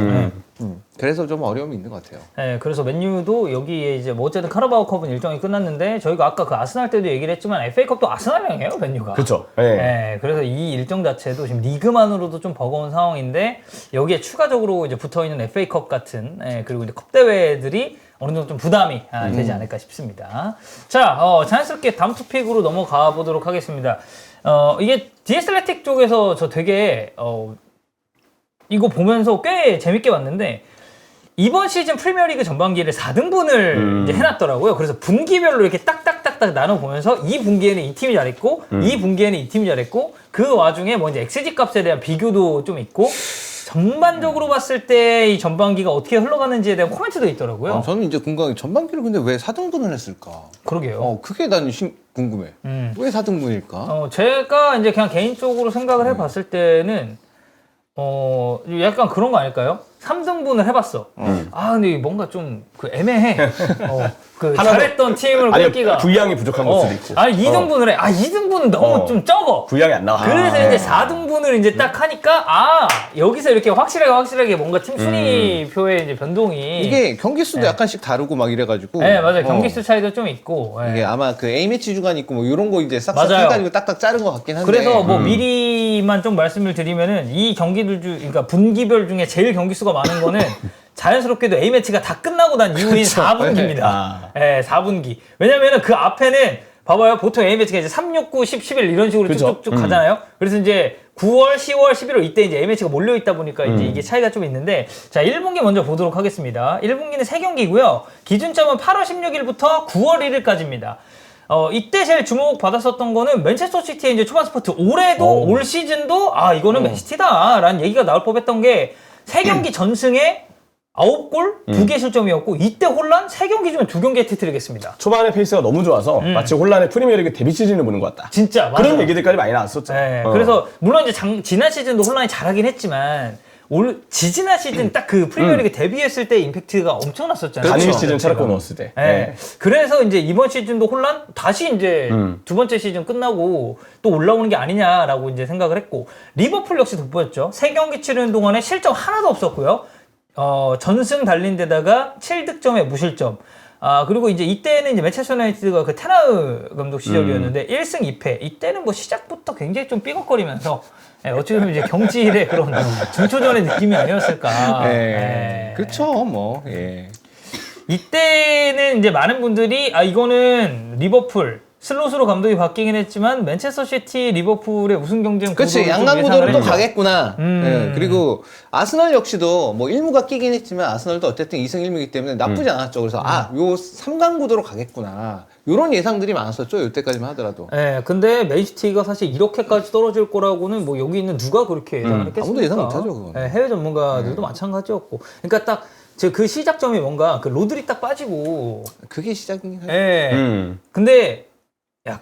그래서 좀 어려움이 있는 것 같아요. 네, 그래서 맨유도 여기에 이제 뭐 어쨌든 카라바오컵은 일정이 끝났는데 저희가 아까 그 아스날 때도 얘기를 했지만 FA컵도 아스날이에요, 맨유가. 그렇죠. 네, 그래서 이 일정 자체도 지금 리그만으로도 좀 버거운 상황인데 여기에 추가적으로 이제 붙어 있는 FA컵 같은 그리고 이제 컵 대회들이 어느 정도 좀 부담이 되지 않을까 싶습니다. 자, 자연스럽게 다음 토픽으로 넘어가 보도록 하겠습니다. 이게 디애슬레틱 쪽에서 저 되게 이거 보면서 꽤 재밌게 봤는데 이번 시즌 프리미어리그 전반기를 4등분을 이제 해놨더라고요. 그래서 분기별로 이렇게 딱딱딱딱 나눠보면서 이 분기에는 이 팀이 잘했고 이 분기에는 이 팀이 잘했고 그 와중에 뭐 이제 XG 값에 대한 비교도 좀 있고 전반적으로 봤을 때 이 전반기가 어떻게 흘러가는지에 대한 코멘트도 있더라고요. 저는 이제 궁금한 게 전반기를 근데 왜 4등분을 했을까? 그러게요. 그게 난 궁금해. 왜 4등분일까? 제가 이제 그냥 개인적으로 생각을 해봤을 때는 약간 그런 거 아닐까요? 3등분을 해봤어. 근데 뭔가 좀 그 애매해. 그 잘했던 팀을 아니 꼽기가. 분량이 부족한 것도 있고. 아니 2등분을 해. 2등분은 너무 좀 적어. 분량이 안 나와. 그래서 이제 4등분을 이제 딱 하니까 여기서 이렇게 확실하게 뭔가 팀 순위표의 이제 변동이 이게 경기 수도 약간씩 다르고 막 이래가지고. 네, 맞아요. 경기 수 차이도 좀 있고. 이게 아마 그 A매치 주간 있고 뭐 이런 거 이제 싹싹 맞아요. 해가지고 딱딱 자른 것 같긴 한데. 그래서 뭐 미리만 좀 말씀을 드리면은 이 경기들 그러니까 분기별 중에 제일 경기 수가 많은 거는 자연스럽게도 A매치가 다 끝나고 난 이후인 4분기입니다. 네, 4분기. 왜냐면은 그 앞에는 봐봐요. 보통 A매치가 이제 3, 6, 9, 10, 11 이런 식으로 그쵸? 쭉쭉 가잖아요. 그래서 이제 9월, 10월, 11월 이때 이제 A매치가 몰려있다 보니까 이제 이게 차이가 좀 있는데 자, 1분기 먼저 보도록 하겠습니다. 1분기는 3경기고요. 기준점은 8월 16일부터 9월 1일까지입니다. 이때 제일 주목받았었던 거는 맨체스터 시티의 이제 초반 스포트. 올해도 올 시즌도 이거는 맨시티다라는 얘기가 나올 법했던 게 3경기 전승에 9골, 2개 실점이었고 이때 혼란 3경기 중에 2경기 해트트릭했습니다. 초반에 페이스가 너무 좋아서 마치 혼란의 프리미어리그 데뷔 시즌을 보는 것 같다. 진짜 맞아요. 그런 얘기들까지 많이 나왔었죠. 네, 그래서 물론 이제 지난 시즌도 혼란이 잘하긴 했지만 지지난 시즌 딱 그 프리미어리그 데뷔했을 때 임팩트가 엄청났었잖아요. 단일 그렇죠. 시즌 체력권 넣었을 때. 네. 이래서 이제 이번 시즌도 혼란 다시 이제 두 번째 시즌 끝나고 또 올라오는 게 아니냐라고 이제 생각을 했고 리버풀 역시 돋보였죠. 3경기 치르는 동안에 실점 하나도 없었고요. 전승 달린 데다가 7득점에 무실점. 그리고 이제 이때는 이제 맨체스터 유나이티드가 그 테나흐 감독 시절이었는데 1승 2패. 이때는 뭐 시작부터 굉장히 좀 삐걱거리면서 어찌 보면 이제 경질의 그런 중초전의 느낌이 아니었을까. 그렇죠, 뭐. 예. 이때는 이제 많은 분들이 이거는 리버풀 슬롯으로 감독이 바뀌긴 했지만 맨체스터 시티 리버풀의 우승 경쟁 그렇지, 양강 구도로 또 가겠구나. 예, 그리고 아스널 역시도 뭐 1무가 끼긴 했지만 아스널도 어쨌든 2승 1무이기 때문에 나쁘지 않았죠. 그래서 요 3강 구도로 가겠구나. 요런 예상들이 많았었죠. 요때까지만 하더라도. 네, 근데 맨시티가 사실 이렇게까지 떨어질 거라고는 뭐 여기 있는 누가 그렇게 예상을 했겠습니까? 아무도 예상 못하죠, 그건. 네, 해외 전문가들도 마찬가지였고. 그러니까 딱 그 시작점이 뭔가 그 로드리 딱 빠지고. 그게 시작이긴 하죠. 네. 근데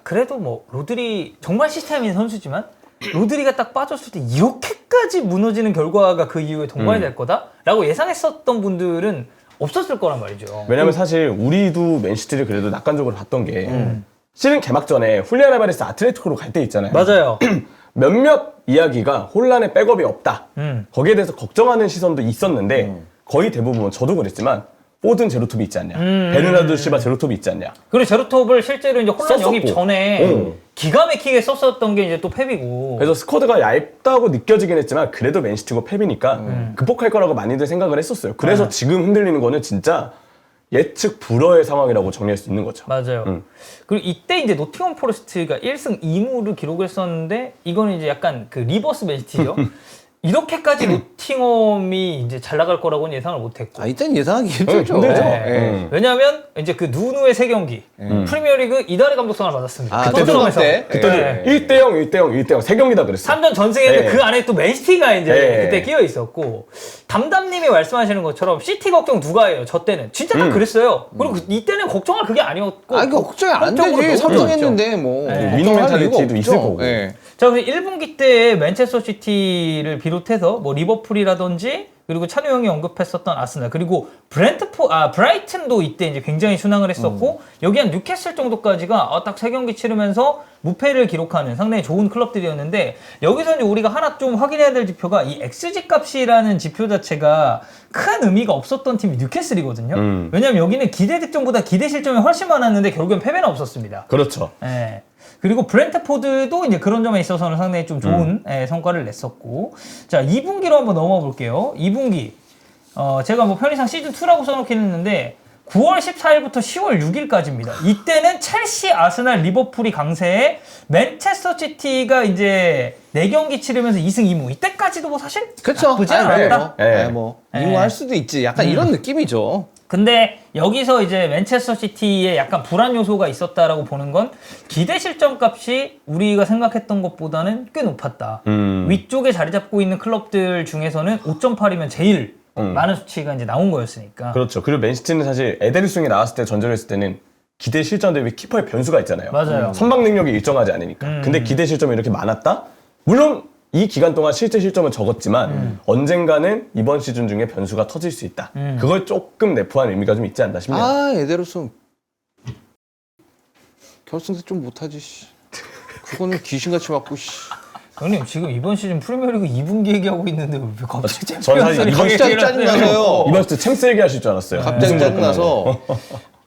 그래도 뭐 로드리 정말 시스템인 선수지만 로드리가 딱 빠졌을 때 이렇게까지 무너지는 결과가 그 이후에 동반이 될 거다라고 예상했었던 분들은 없었을 거란 말이죠. 왜냐면 사실 우리도 맨시티를 그래도 낙관적으로 봤던 게 시즌 개막전에 훌리안 알바레스 아틀레티코로 갈 때 있잖아요. 맞아요. 몇몇 이야기가 혼란의 백업이 없다. 음. 거기에 대해서 걱정하는 시선도 있었는데 거의 대부분 저도 그랬지만 포든 제로톱이 있지 않냐. 베르나르도 실바 제로톱이 있지 않냐. 그리고 제로톱을 실제로 이제 혼란 썼었고. 영입 전에 기가 막히게 썼었던 게 이제 또 펩이고. 그래서 스쿼드가 얇다고 느껴지긴 했지만 그래도 맨시티고 펩이니까 극복할 거라고 많이들 생각을 했었어요. 그래서 지금 흔들리는 거는 진짜 예측 불허의 상황이라고 정리할 수 있는 거죠. 맞아요. 그리고 이때 이제 노팅엄 포레스트가 1승 2무를 기록했었는데 이거는 이제 약간 그 리버스 맨시티죠. 이렇게까지 노팅엄이 이제 잘 나갈 거라고는 예상을 못했고. 이때는 예상하기 힘들죠. 힘들죠. 네. 왜냐하면 이제 그 누누의 세 경기 프리미어리그 이달의 감독상을 받았습니다. 그때도 토트넘에서. 그때? 그때도 네. 1대0, 1대0, 1대0 세 경기 다 그랬어요. 3전 전승했는데 네. 그 안에 또 맨시티가 이제 네. 그때 끼어 있었고 담담님이 말씀하시는 것처럼 시티 걱정 누가 해요? 저 때는 진짜 딱 그랬어요. 그리고 이때는 걱정할 그게 아니었고. 이거 걱정이 안 걱정으로 되지. 너무 선정했는데 뭐. 네. 위닝 걱정할 멘탈리티도 이유가 있을 없죠. 거고. 네. 자, 그래서 1분기 때 맨체스터 시티를 비롯해서 뭐 리버풀이라든지 그리고 찬우 형이 언급했었던 아스날 그리고 브라이튼도 이때 이제 굉장히 순항을 했었고 여기 한 뉴캐슬 정도까지가 딱 3경기 치르면서 무패를 기록하는 상당히 좋은 클럽들이었는데 여기서 이제 우리가 하나 좀 확인해야 될 지표가 이 XG 값이라는 지표 자체가 큰 의미가 없었던 팀이 뉴캐슬이거든요. 왜냐면 여기는 기대 득점보다 기대 실점이 훨씬 많았는데 결국엔 패배는 없었습니다. 그렇죠. 예. 그리고 브렌트포드도 이제 그런 점에 있어서는 상당히 좀 좋은 성과를 냈었고. 자, 2분기로 한번 넘어가 볼게요. 2분기. 제가 뭐 편의상 시즌2라고 써놓긴 했는데, 9월 14일부터 10월 6일까지입니다. 이때는 첼시, 아스날, 리버풀이 강세에 맨체스터 시티가 이제 4경기 치르면서 2승 2무. 이때까지도 뭐 사실 그쵸. 나쁘지 않았다. 이무할 수도 있지. 약간 이런 느낌이죠. 근데 여기서 이제 맨체스터 시티에 약간 불안 요소가 있었다라고 보는 건 기대 실점 값이 우리가 생각했던 것보다는 꽤 높았다. 위쪽에 자리 잡고 있는 클럽들 중에서는 5.8이면 제일 많은 수치가 이제 나온 거였으니까. 그렇죠. 그리고 맨시티는 사실 에데르송이 나왔을 때 전적했을 때는 기대 실점 대비 키퍼의 변수가 있잖아요. 맞아요. 선방 능력이 일정하지 않으니까. 근데 기대 실점이 이렇게 많았다? 물론 이 기간 동안 실제 실점은 적었지만 언젠가는 이번 시즌 중에 변수가 터질 수 있다. 그걸 조금 내포한 의미가 좀 있지 않나 싶네요. 에데르송 결승戦좀 못하지. 씨. 그거는 귀신같이 맞고. 씨. 형님 지금 이번 시즌 프리미어리그 2분기 얘기하고 있는데 왜 갑자기 전 사실 이번 갑자기 짜증나서요. 이번 주 챔스 얘기하실 줄 알았어요. 갑자기 짜증나서.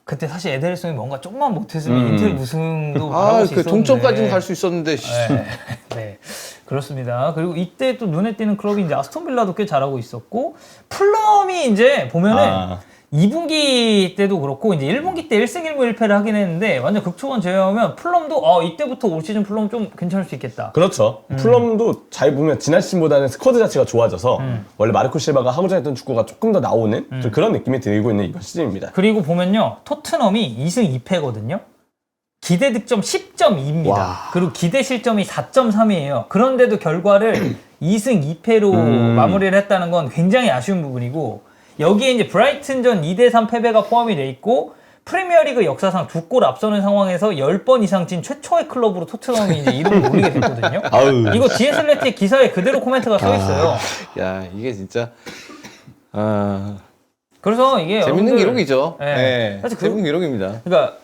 그때 사실 에데르송이 뭔가 조금만 못했으면 인텔 우승도 바라볼 수 그 있었는데. 동점까지는 갈 수 있었는데. 네, 그렇습니다. 그리고 이때 또 눈에 띄는 클럽이 이제 아스톤 빌라도 꽤 잘하고 있었고 풀럼이 이제 보면은 2분기 때도 그렇고 이제 1분기 때 1승 1무 1패를 하긴 했는데 완전 극초원 제외하면 풀럼도 이때부터 올 시즌 풀럼 좀 괜찮을 수 있겠다. 그렇죠. 풀럼도 잘 보면 지난 시즌보다는 스쿼드 자체가 좋아져서 원래 마르코 실바가 하고자 했던 축구가 조금 더 나오는 좀 그런 느낌이 들고 있는 이번 시즌입니다. 그리고 보면요. 토트넘이 2승 2패거든요. 기대 득점 10.2입니다. 와. 그리고 기대 실점이 4.3이에요. 그런데도 결과를 2승 2패로 마무리를 했다는 건 굉장히 아쉬운 부분이고 여기에 이제 브라이튼전 2대3 패배가 포함이 돼 있고 프리미어리그 역사상 2골 앞서는 상황에서 10번 이상 찐 최초의 클럽으로 토트넘이 이제 이름을 올리게 됐거든요. 이거 디에슬레티의 기사에 그대로 코멘트가 써 있어요. 야, 이게 진짜 그래서 이게 재밌는 여러분들, 기록이죠. 네. 네. 사실 재밌는 기록입니다. 그러니까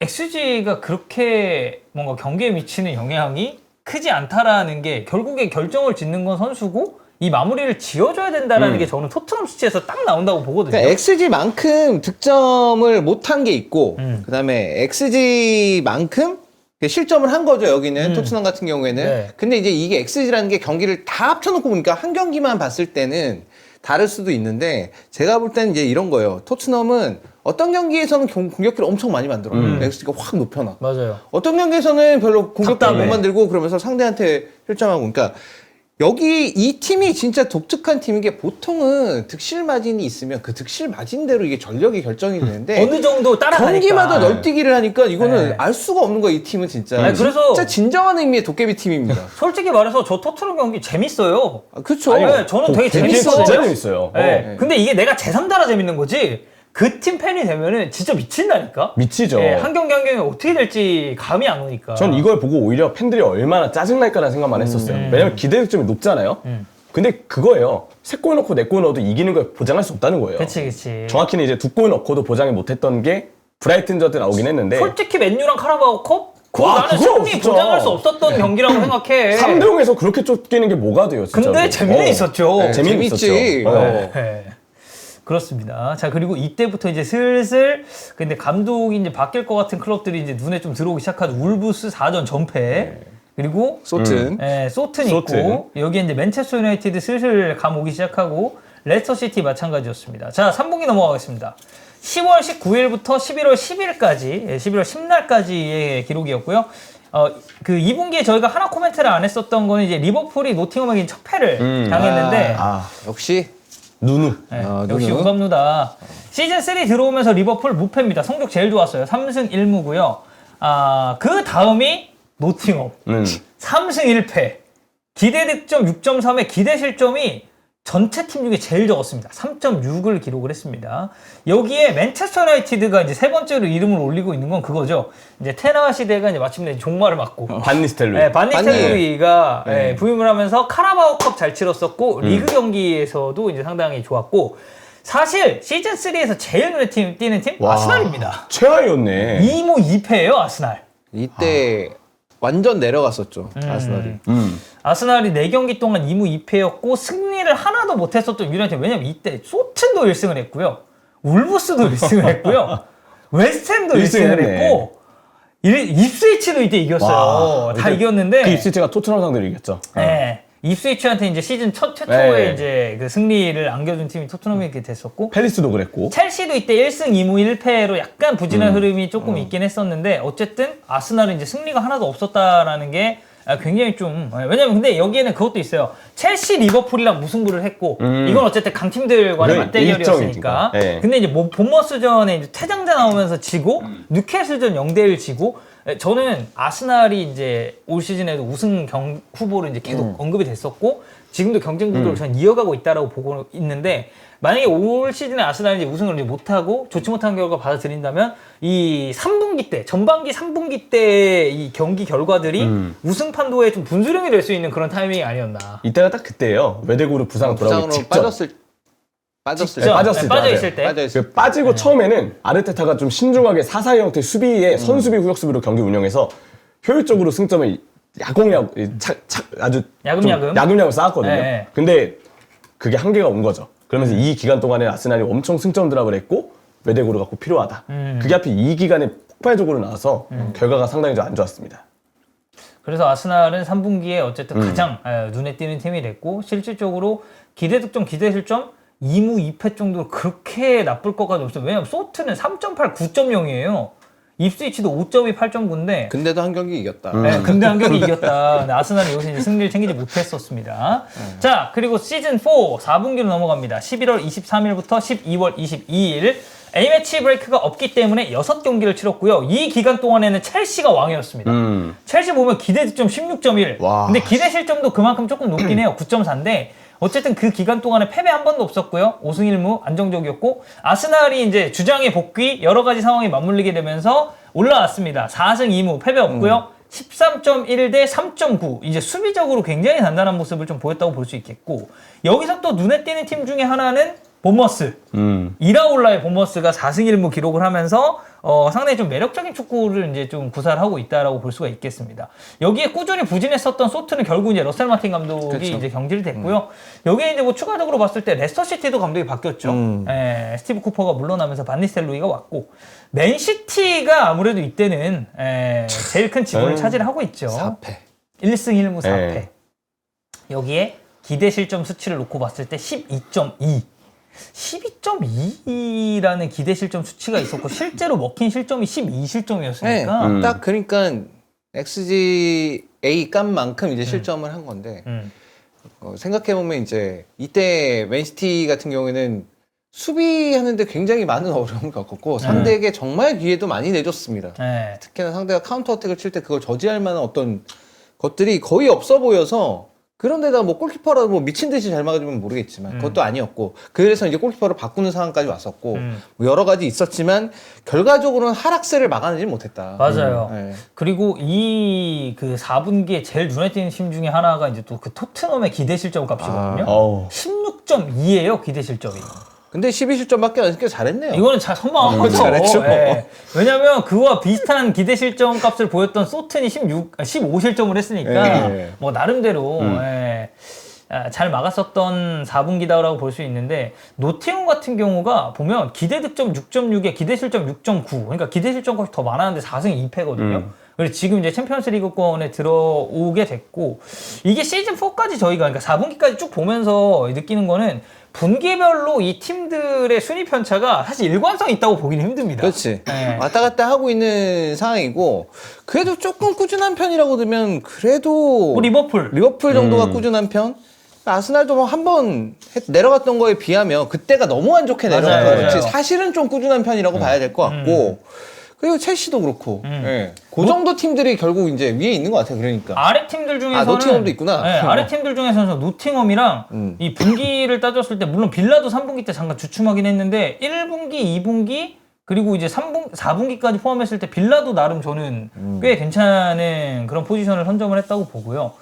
XG가 그렇게 뭔가 경기에 미치는 영향이 크지 않다라는 게 결국에 결정을 짓는 건 선수고 이 마무리를 지어줘야 된다라는 게 저는 토트넘 수치에서 딱 나온다고 보거든요. 그러니까 XG만큼 득점을 못한 게 있고 그다음에 XG만큼 실점을 한 거죠. 여기는 토트넘 같은 경우에는. 네. 근데 이제 이게 XG라는 게 경기를 다 합쳐놓고 보니까 한 경기만 봤을 때는 다를 수도 있는데 제가 볼 때는 이제 이런 거예요. 토트넘은 어떤 경기에서는 공격기를 엄청 많이 만들어요. XG가 확 높여놔. 맞아요. 어떤 경기에서는 별로 공격기를 답답해. 못 만들고 그러면서 상대한테 실점하고. 그러니까 여기 이 팀이 진짜 독특한 팀인 게 보통은 득실 마진이 있으면 그 득실 마진대로 이게 전력이 결정이 되는데 어느 정도 따라가니까. 경기마다 널뛰기를 하니까 이거는 네. 알 수가 없는 거야. 이 팀은 진짜. 아니, 그래서- 진짜 진정한 의미의 도깨비 팀입니다. 솔직히 말해서 저 토트넘 경기 재밌어요. 그렇죠. 네, 저는 되게 재밌어. 재밌어요. 진짜 재밌어요. 네. 근데 이게 내가 제3자라 재밌는 거지 그 팀 팬이 되면은 진짜 미친다니까? 미치죠. 네, 한 경기 한 경기 어떻게 될지 감이 안 오니까. 전 이걸 보고 오히려 팬들이 얼마나 짜증날까라는 생각만 했었어요. 왜냐면 기대 득점이 높잖아요. 근데 그거예요. 3골 넣고 4골 넣어도 이기는 걸 보장할 수 없다는 거예요. 그치. 정확히는 이제 2골 넣고도 보장을 못했던 게 브라이튼저한테 나오긴 했는데 솔직히 맨유랑 카라바오컵? 그거 와, 나는 그거 승리 진짜. 보장할 수 없었던 경기라고 생각해. 3대0에서 그렇게 쫓기는 게 뭐가 돼요, 진짜. 근데 재미는 있었죠. 네, 재미있었죠. 재밌지. 네. 그렇습니다. 자, 그리고 이때부터 이제 슬슬 근데 감독이 이제 바뀔 것 같은 클럽들이 이제 눈에 좀 들어오기 시작하죠. 울브스 4전 전패. 그리고 소튼. 소튼 소튼. 있고 여기에 이제 맨체스터 유나이티드 슬슬 감 오기 시작하고 레스터 시티 마찬가지였습니다. 자, 3분기 넘어가겠습니다. 10월 19일부터 11월 10일까지, 11월 10날까지의 기록이었고요. 그 2분기에 저희가 하나 코멘트를 안 했었던 거는 이제 리버풀이 노팅엄에게 첫 패를 당했는데 역시 누누. 역시 누누. 우감누다. 시즌 3 들어오면서 리버풀 무패입니다. 성적 제일 좋았어요. 3승 1무고요. 그 다음이 노팅엄. 3승 1패. 기대 득점 6.3에 기대 실점이 전체 팀 중에 제일 적었습니다. 3.6을 기록을 했습니다. 여기에 맨체스터 유나이티드가 이제 세 번째로 이름을 올리고 있는 건 그거죠. 이제 테나 시대가 이제 마침내 종말을 맞고. 반니스텔로이. 반니스텔로이가 부임을 하면서 카라바오컵 잘 치렀었고 리그 경기에서도 이제 상당히 좋았고 사실 시즌 3에서 제일 눈에 띄는 팀 와, 아스날입니다. 최하위였네. 2무 2패예요, 아스날. 이때 완전 내려갔었죠. 아스날이. 아스날이 4경기 동안 2무 2패였고 승리를 하나도 못했었던 유나이티드. 왜냐면 이때 소튼도 1승을 했고요. 울브스도 1승을 했고요. 웨스트햄도 1승을 했고 입스위치도 이때 이겼어요. 와, 다 이겼는데 그 입스위치가 토트넘 상대로 이겼죠. 네. 입스위치한테 이제 시즌 최초에 이제 그 승리를 안겨준 팀이 토트넘이 이렇게 됐었고 펠리스도 그랬고. 첼시도 이때 1승 2무 1패로 약간 부진한 흐름이 조금 있긴 했었는데 어쨌든 아스날은 이제 승리가 하나도 없었다라는 게 굉장히 좀 왜냐면 근데 여기에는 그것도 있어요. 첼시 리버풀이랑 무승부를 했고 이건 어쨌든 강팀들 간의 맞대결이었으니까. 네. 근데 이제 뭐 본머스전에 이제 퇴장자 나오면서 지고 뉴캐슬전 0대1 지고 저는 아스날이 이제 올 시즌에도 우승 후보로 이제 계속 언급이 됐었고 지금도 경쟁 구도를 전 이어가고 있다라고 보고 있는데 만약에 올 시즌에 아스날이 이제 우승을 이제 못하고 좋지 못한 결과 받아들인다면 이 3분기 때 전반기 3분기 때 이 경기 결과들이 우승 판도에 좀 분수령이 될 수 있는 그런 타이밍이 아니었나. 이때가 딱 그때예요. 웨데고르 부상 돌아오기 부상으로 직전. 빠졌을 네, 빠졌을 빠져 때. 있을 때. 그 빠지고 처음에는 아르테타가 좀 신중하게 4-4 형태 수비에 선수비 후역수비로 경기 운영해서 효율적으로 승점을 아주 야금야금 쌓았거든요. 네. 근데 그게 한계가 온 거죠. 그러면서 이 기간 동안에 아스날이 엄청 승점 드랍을 했고 웨데고르가 꼭 필요하다. 그게 하필 이 기간에 폭발적으로 나와서 결과가 상당히 좀 안 좋았습니다. 그래서 아스날은 3분기에 어쨌든 가장 눈에 띄는 팀이 됐고 실질적으로 기대 득점, 기대 실점 2무 2패 정도로 그렇게 나쁠 것까지 없어요. 왜냐면 소트는 3.8, 9.0이에요. 입스위치도 5.2, 8.9인데 근데도 한 경기 이겼다. 네, 근데 한 경기 이겼다. 근데 아스날이 여기서 이제 승리를 챙기지 못했었습니다. 자, 그리고 시즌 4 4분기로 넘어갑니다. 11월 23일부터 12월 22일 A매치 브레이크가 없기 때문에 6경기를 치렀고요. 이 기간 동안에는 첼시가 왕이었습니다. 첼시 보면 기대 득점 16.1. 와. 근데 기대 실점도 그만큼 조금 높긴 해요. 9.4인데 어쨌든 그 기간 동안에 패배 한 번도 없었고요. 5승 1무 안정적이었고 아스날이 이제 주장의 복귀 여러 가지 상황이 맞물리게 되면서 올라왔습니다. 4승 2무 패배 없고요. 13.1 대 3.9 이제 수비적으로 굉장히 단단한 모습을 좀 보였다고 볼 수 있겠고 여기서 또 눈에 띄는 팀 중에 하나는 본머스. 이라올라의 본머스가 4승 1무 기록을 하면서 상당히 좀 매력적인 축구를 이제 좀 구사를 하고 있다라고 볼 수가 있겠습니다. 여기에 꾸준히 부진했었던 소트는 결국 이제 러셀 마틴 감독이 그쵸. 이제 경질이 됐고요. 여기에 이제 뭐 추가적으로 봤을 때 레스터 시티도 감독이 바뀌었죠. 스티브 쿠퍼가 물러나면서 반니스텔로이가 왔고 맨시티가 아무래도 이때는 제일 큰 지분을 차지하고 있죠. 4패. 1승 1무 4패. 네. 여기에 기대 실점 수치를 놓고 봤을 때 12.2. 12.2라는 기대 실점 수치가 있었고 실제로 먹힌 실점이 12실점이었으니까 네, 딱 그러니까 XGA 값만큼 이제 실점을 한 건데 생각해보면 이제 이때 맨시티 같은 경우에는 수비하는데 굉장히 많은 어려움을 겪었고 상대에게 정말 기회도 많이 내줬습니다. 네. 특히나 상대가 카운터 어택을 칠 때 그걸 저지할 만한 어떤 것들이 거의 없어 보여서 그런데다 뭐 골키퍼라도 뭐 미친 듯이 잘 막아주면 모르겠지만 그것도 아니었고 그래서 이제 골키퍼를 바꾸는 상황까지 왔었고 뭐 여러 가지 있었지만 결과적으로는 하락세를 막아내지 못했다. 맞아요. 네. 그리고 이 그 4분기에 제일 눈에 띄는 팀 중에 하나가 이제 또 그 토트넘의 기대 실점 값이거든요. 16.2예요 기대 실점이. 근데 12실점밖에 안 했으니까 잘했네요. 이거는 선방한 거죠. 잘했죠. 예. 왜냐면 그와 비슷한 기대 실점 값을 보였던 소튼이 15실점을 했으니까 예. 뭐 나름대로 예. 잘 막았었던 4분기다라고 볼 수 있는데 노팅엄 같은 경우가 보면 기대 득점 6.6에 기대 실점 6.9 그러니까 기대 실점 값이 더 많았는데 4승 2패거든요. 그래서 지금 이제 챔피언스 리그권에 들어오게 됐고 이게 시즌 4까지 저희가 그러니까 4분기까지 쭉 보면서 느끼는 거는 분기별로 이 팀들의 순위 편차가 사실 일관성이 있다고 보기는 힘듭니다. 그렇지. 네. 왔다 갔다 하고 있는 상황이고 그래도 조금 꾸준한 편이라고 들면 그래도 뭐 리버풀 정도가 꾸준한 편? 아스날도 뭐 한 번 내려갔던 거에 비하면 그때가 너무 안 좋게 내려간 맞아요, 거지. 맞아요. 사실은 좀 꾸준한 편이라고 봐야 될 것 같고 그리고 첼시도 그렇고 예. 그 정도 팀들이 결국 이제 위에 있는 것 같아요. 그러니까 아래 팀들 중에서는 노팅엄도 있구나. 네, 아래 팀들 중에서는 노팅엄이랑 이 분기를 따졌을 때 물론 빌라도 3분기 때 잠깐 주춤하긴 했는데 1분기, 2분기 그리고 이제 4분기까지 포함했을 때 빌라도 나름 저는 꽤 괜찮은 그런 포지션을 선점을 했다고 보고요.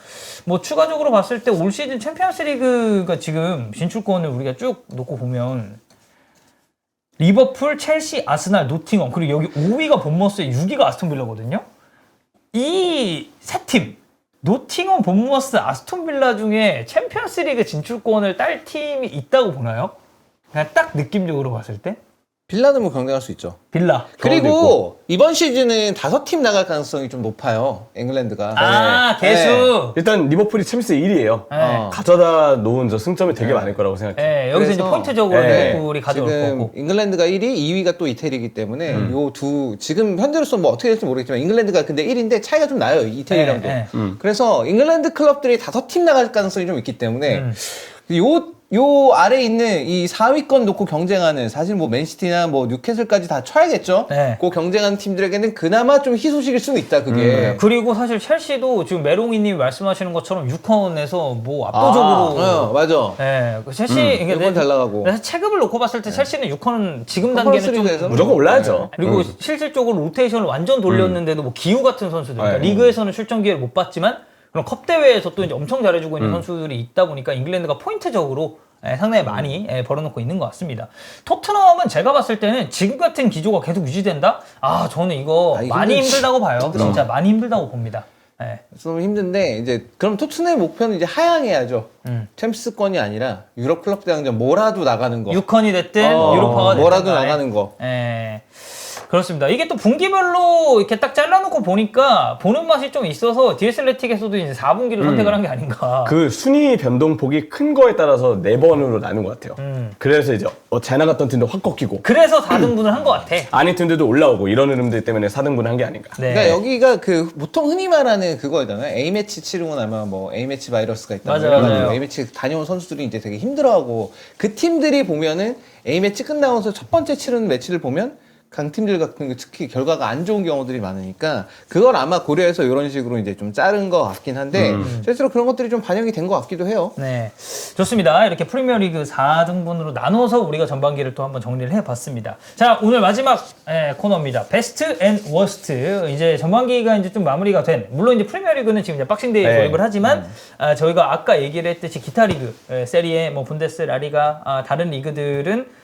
뭐 추가적으로 봤을 때 올 시즌 챔피언스리그가 지금 진출권을 우리가 쭉 놓고 보면 리버풀, 첼시, 아스날, 노팅엄 그리고 여기 5위가 본머스, 6위가 아스톤빌라거든요. 이 세 팀 노팅엄, 본머스, 아스톤빌라 중에 챔피언스리그 진출권을 딸 팀이 있다고 보나요? 그냥 딱 느낌적으로 봤을 때 빌라는 뭐 경쟁할 수 있죠. 빌라. 그리고 이번 시즌은 5팀 나갈 가능성이 좀 높아요. 잉글랜드가. 아 개수. 일단 리버풀이 챔스 1위예요. 네. 가져다 놓은 저 승점이 되게 많을 거라고 생각해요. 네, 여기서 이제 그래서- 포인트적으로 네. 리버풀이 가져올 지금 거고. 잉글랜드가 1위, 2위가 또 이태리이기 때문에 요 두 지금 현재로서 뭐 어떻게 될지 모르겠지만 잉글랜드가 근데 1위인데 차이가 좀 나요. 이태리랑도. 네, 그래서 잉글랜드 클럽들이 5팀 나갈 가능성이 좀 있기 때문에 요 아래 있는 이 4위권 놓고 경쟁하는 사실 뭐 맨시티나 뭐 뉴캐슬까지 다 쳐야겠죠. 네. 그 경쟁하는 팀들에게는 그나마 좀 희소식일 수는 있다. 그게. 그리고 사실 첼시도 지금 메롱이님이 말씀하시는 것처럼 6컨에서 뭐 압도적으로 맞아. 네, 그 첼시 이게 요건 잘 나가고. 그래서 체급을 놓고 봤을 때 첼시는 6컨은 지금 단계는 좀 컨퍼런스리그에서는 무조건 올라야죠. 그리고 실질적으로 로테이션을 완전 돌렸는데도 뭐 기우 같은 선수들 그러니까 네. 리그에서는 출전 기회를 못 받지만 그럼 컵 대회에서 또 이제 엄청 잘해주고 있는 선수들이 있다 보니까 잉글랜드가 포인트적으로 상당히 많이 벌어놓고 있는 것 같습니다. 토트넘은 제가 봤을 때는 지금 같은 기조가 계속 유지된다? 아 저는 이거 이거 많이 힘들지. 힘들다고 봐요. 진짜 많이 힘들다고 봅니다. 예. 좀 힘든데 이제 그럼 토트넘의 목표는 이제 하향해야죠. 챔스권이 아니라 유럽 클럽 대항전 뭐라도 나가는 거. 6컨이 됐든 유로파가 됐든 뭐라도 간에. 나가는 거. 예. 그렇습니다. 이게 또 분기별로 이렇게 딱 잘라놓고 보니까 보는 맛이 좀 있어서 디에슬레틱에서도 이제 4분기를 선택을 한 게 아닌가. 그 순위 변동폭이 큰 거에 따라서 4번으로 나눈 것 같아요. 그래서 이제 잘 나갔던 팀도 확 꺾이고 그래서 4등분을 한 것 같아. 아닌 팀들도 올라오고 이런 흐름들 때문에 4등분을 한 게 아닌가. 네. 그러니까 여기가 그 보통 흔히 말하는 그거잖아요. A 매치 치르고 나면 뭐 A 매치 바이러스가 있다. 맞아요. A 매치 다녀온 선수들이 이제 되게 힘들어하고 그 팀들이 보면은 A 매치 끝나고서 첫 번째 치르는 매치를 보면 강팀들 같은 게 특히 결과가 안 좋은 경우들이 많으니까 그걸 아마 고려해서 이런 식으로 이제 좀 자른 것 같긴 한데 실제로 그런 것들이 좀 반영이 된 것 같기도 해요. 네, 좋습니다. 이렇게 프리미어리그 4등분으로 나눠서 우리가 전반기를 또 한번 정리를 해봤습니다. 자, 오늘 마지막 코너입니다. 베스트 앤 워스트. 이제 전반기가 이제 좀 마무리가 된. 물론 이제 프리미어리그는 지금 이제 박싱데이 네. 도입을 하지만 저희가 아까 얘기를 했듯이 기타 리그, 세리에, 뭐 분데스, 라리가, 다른 리그들은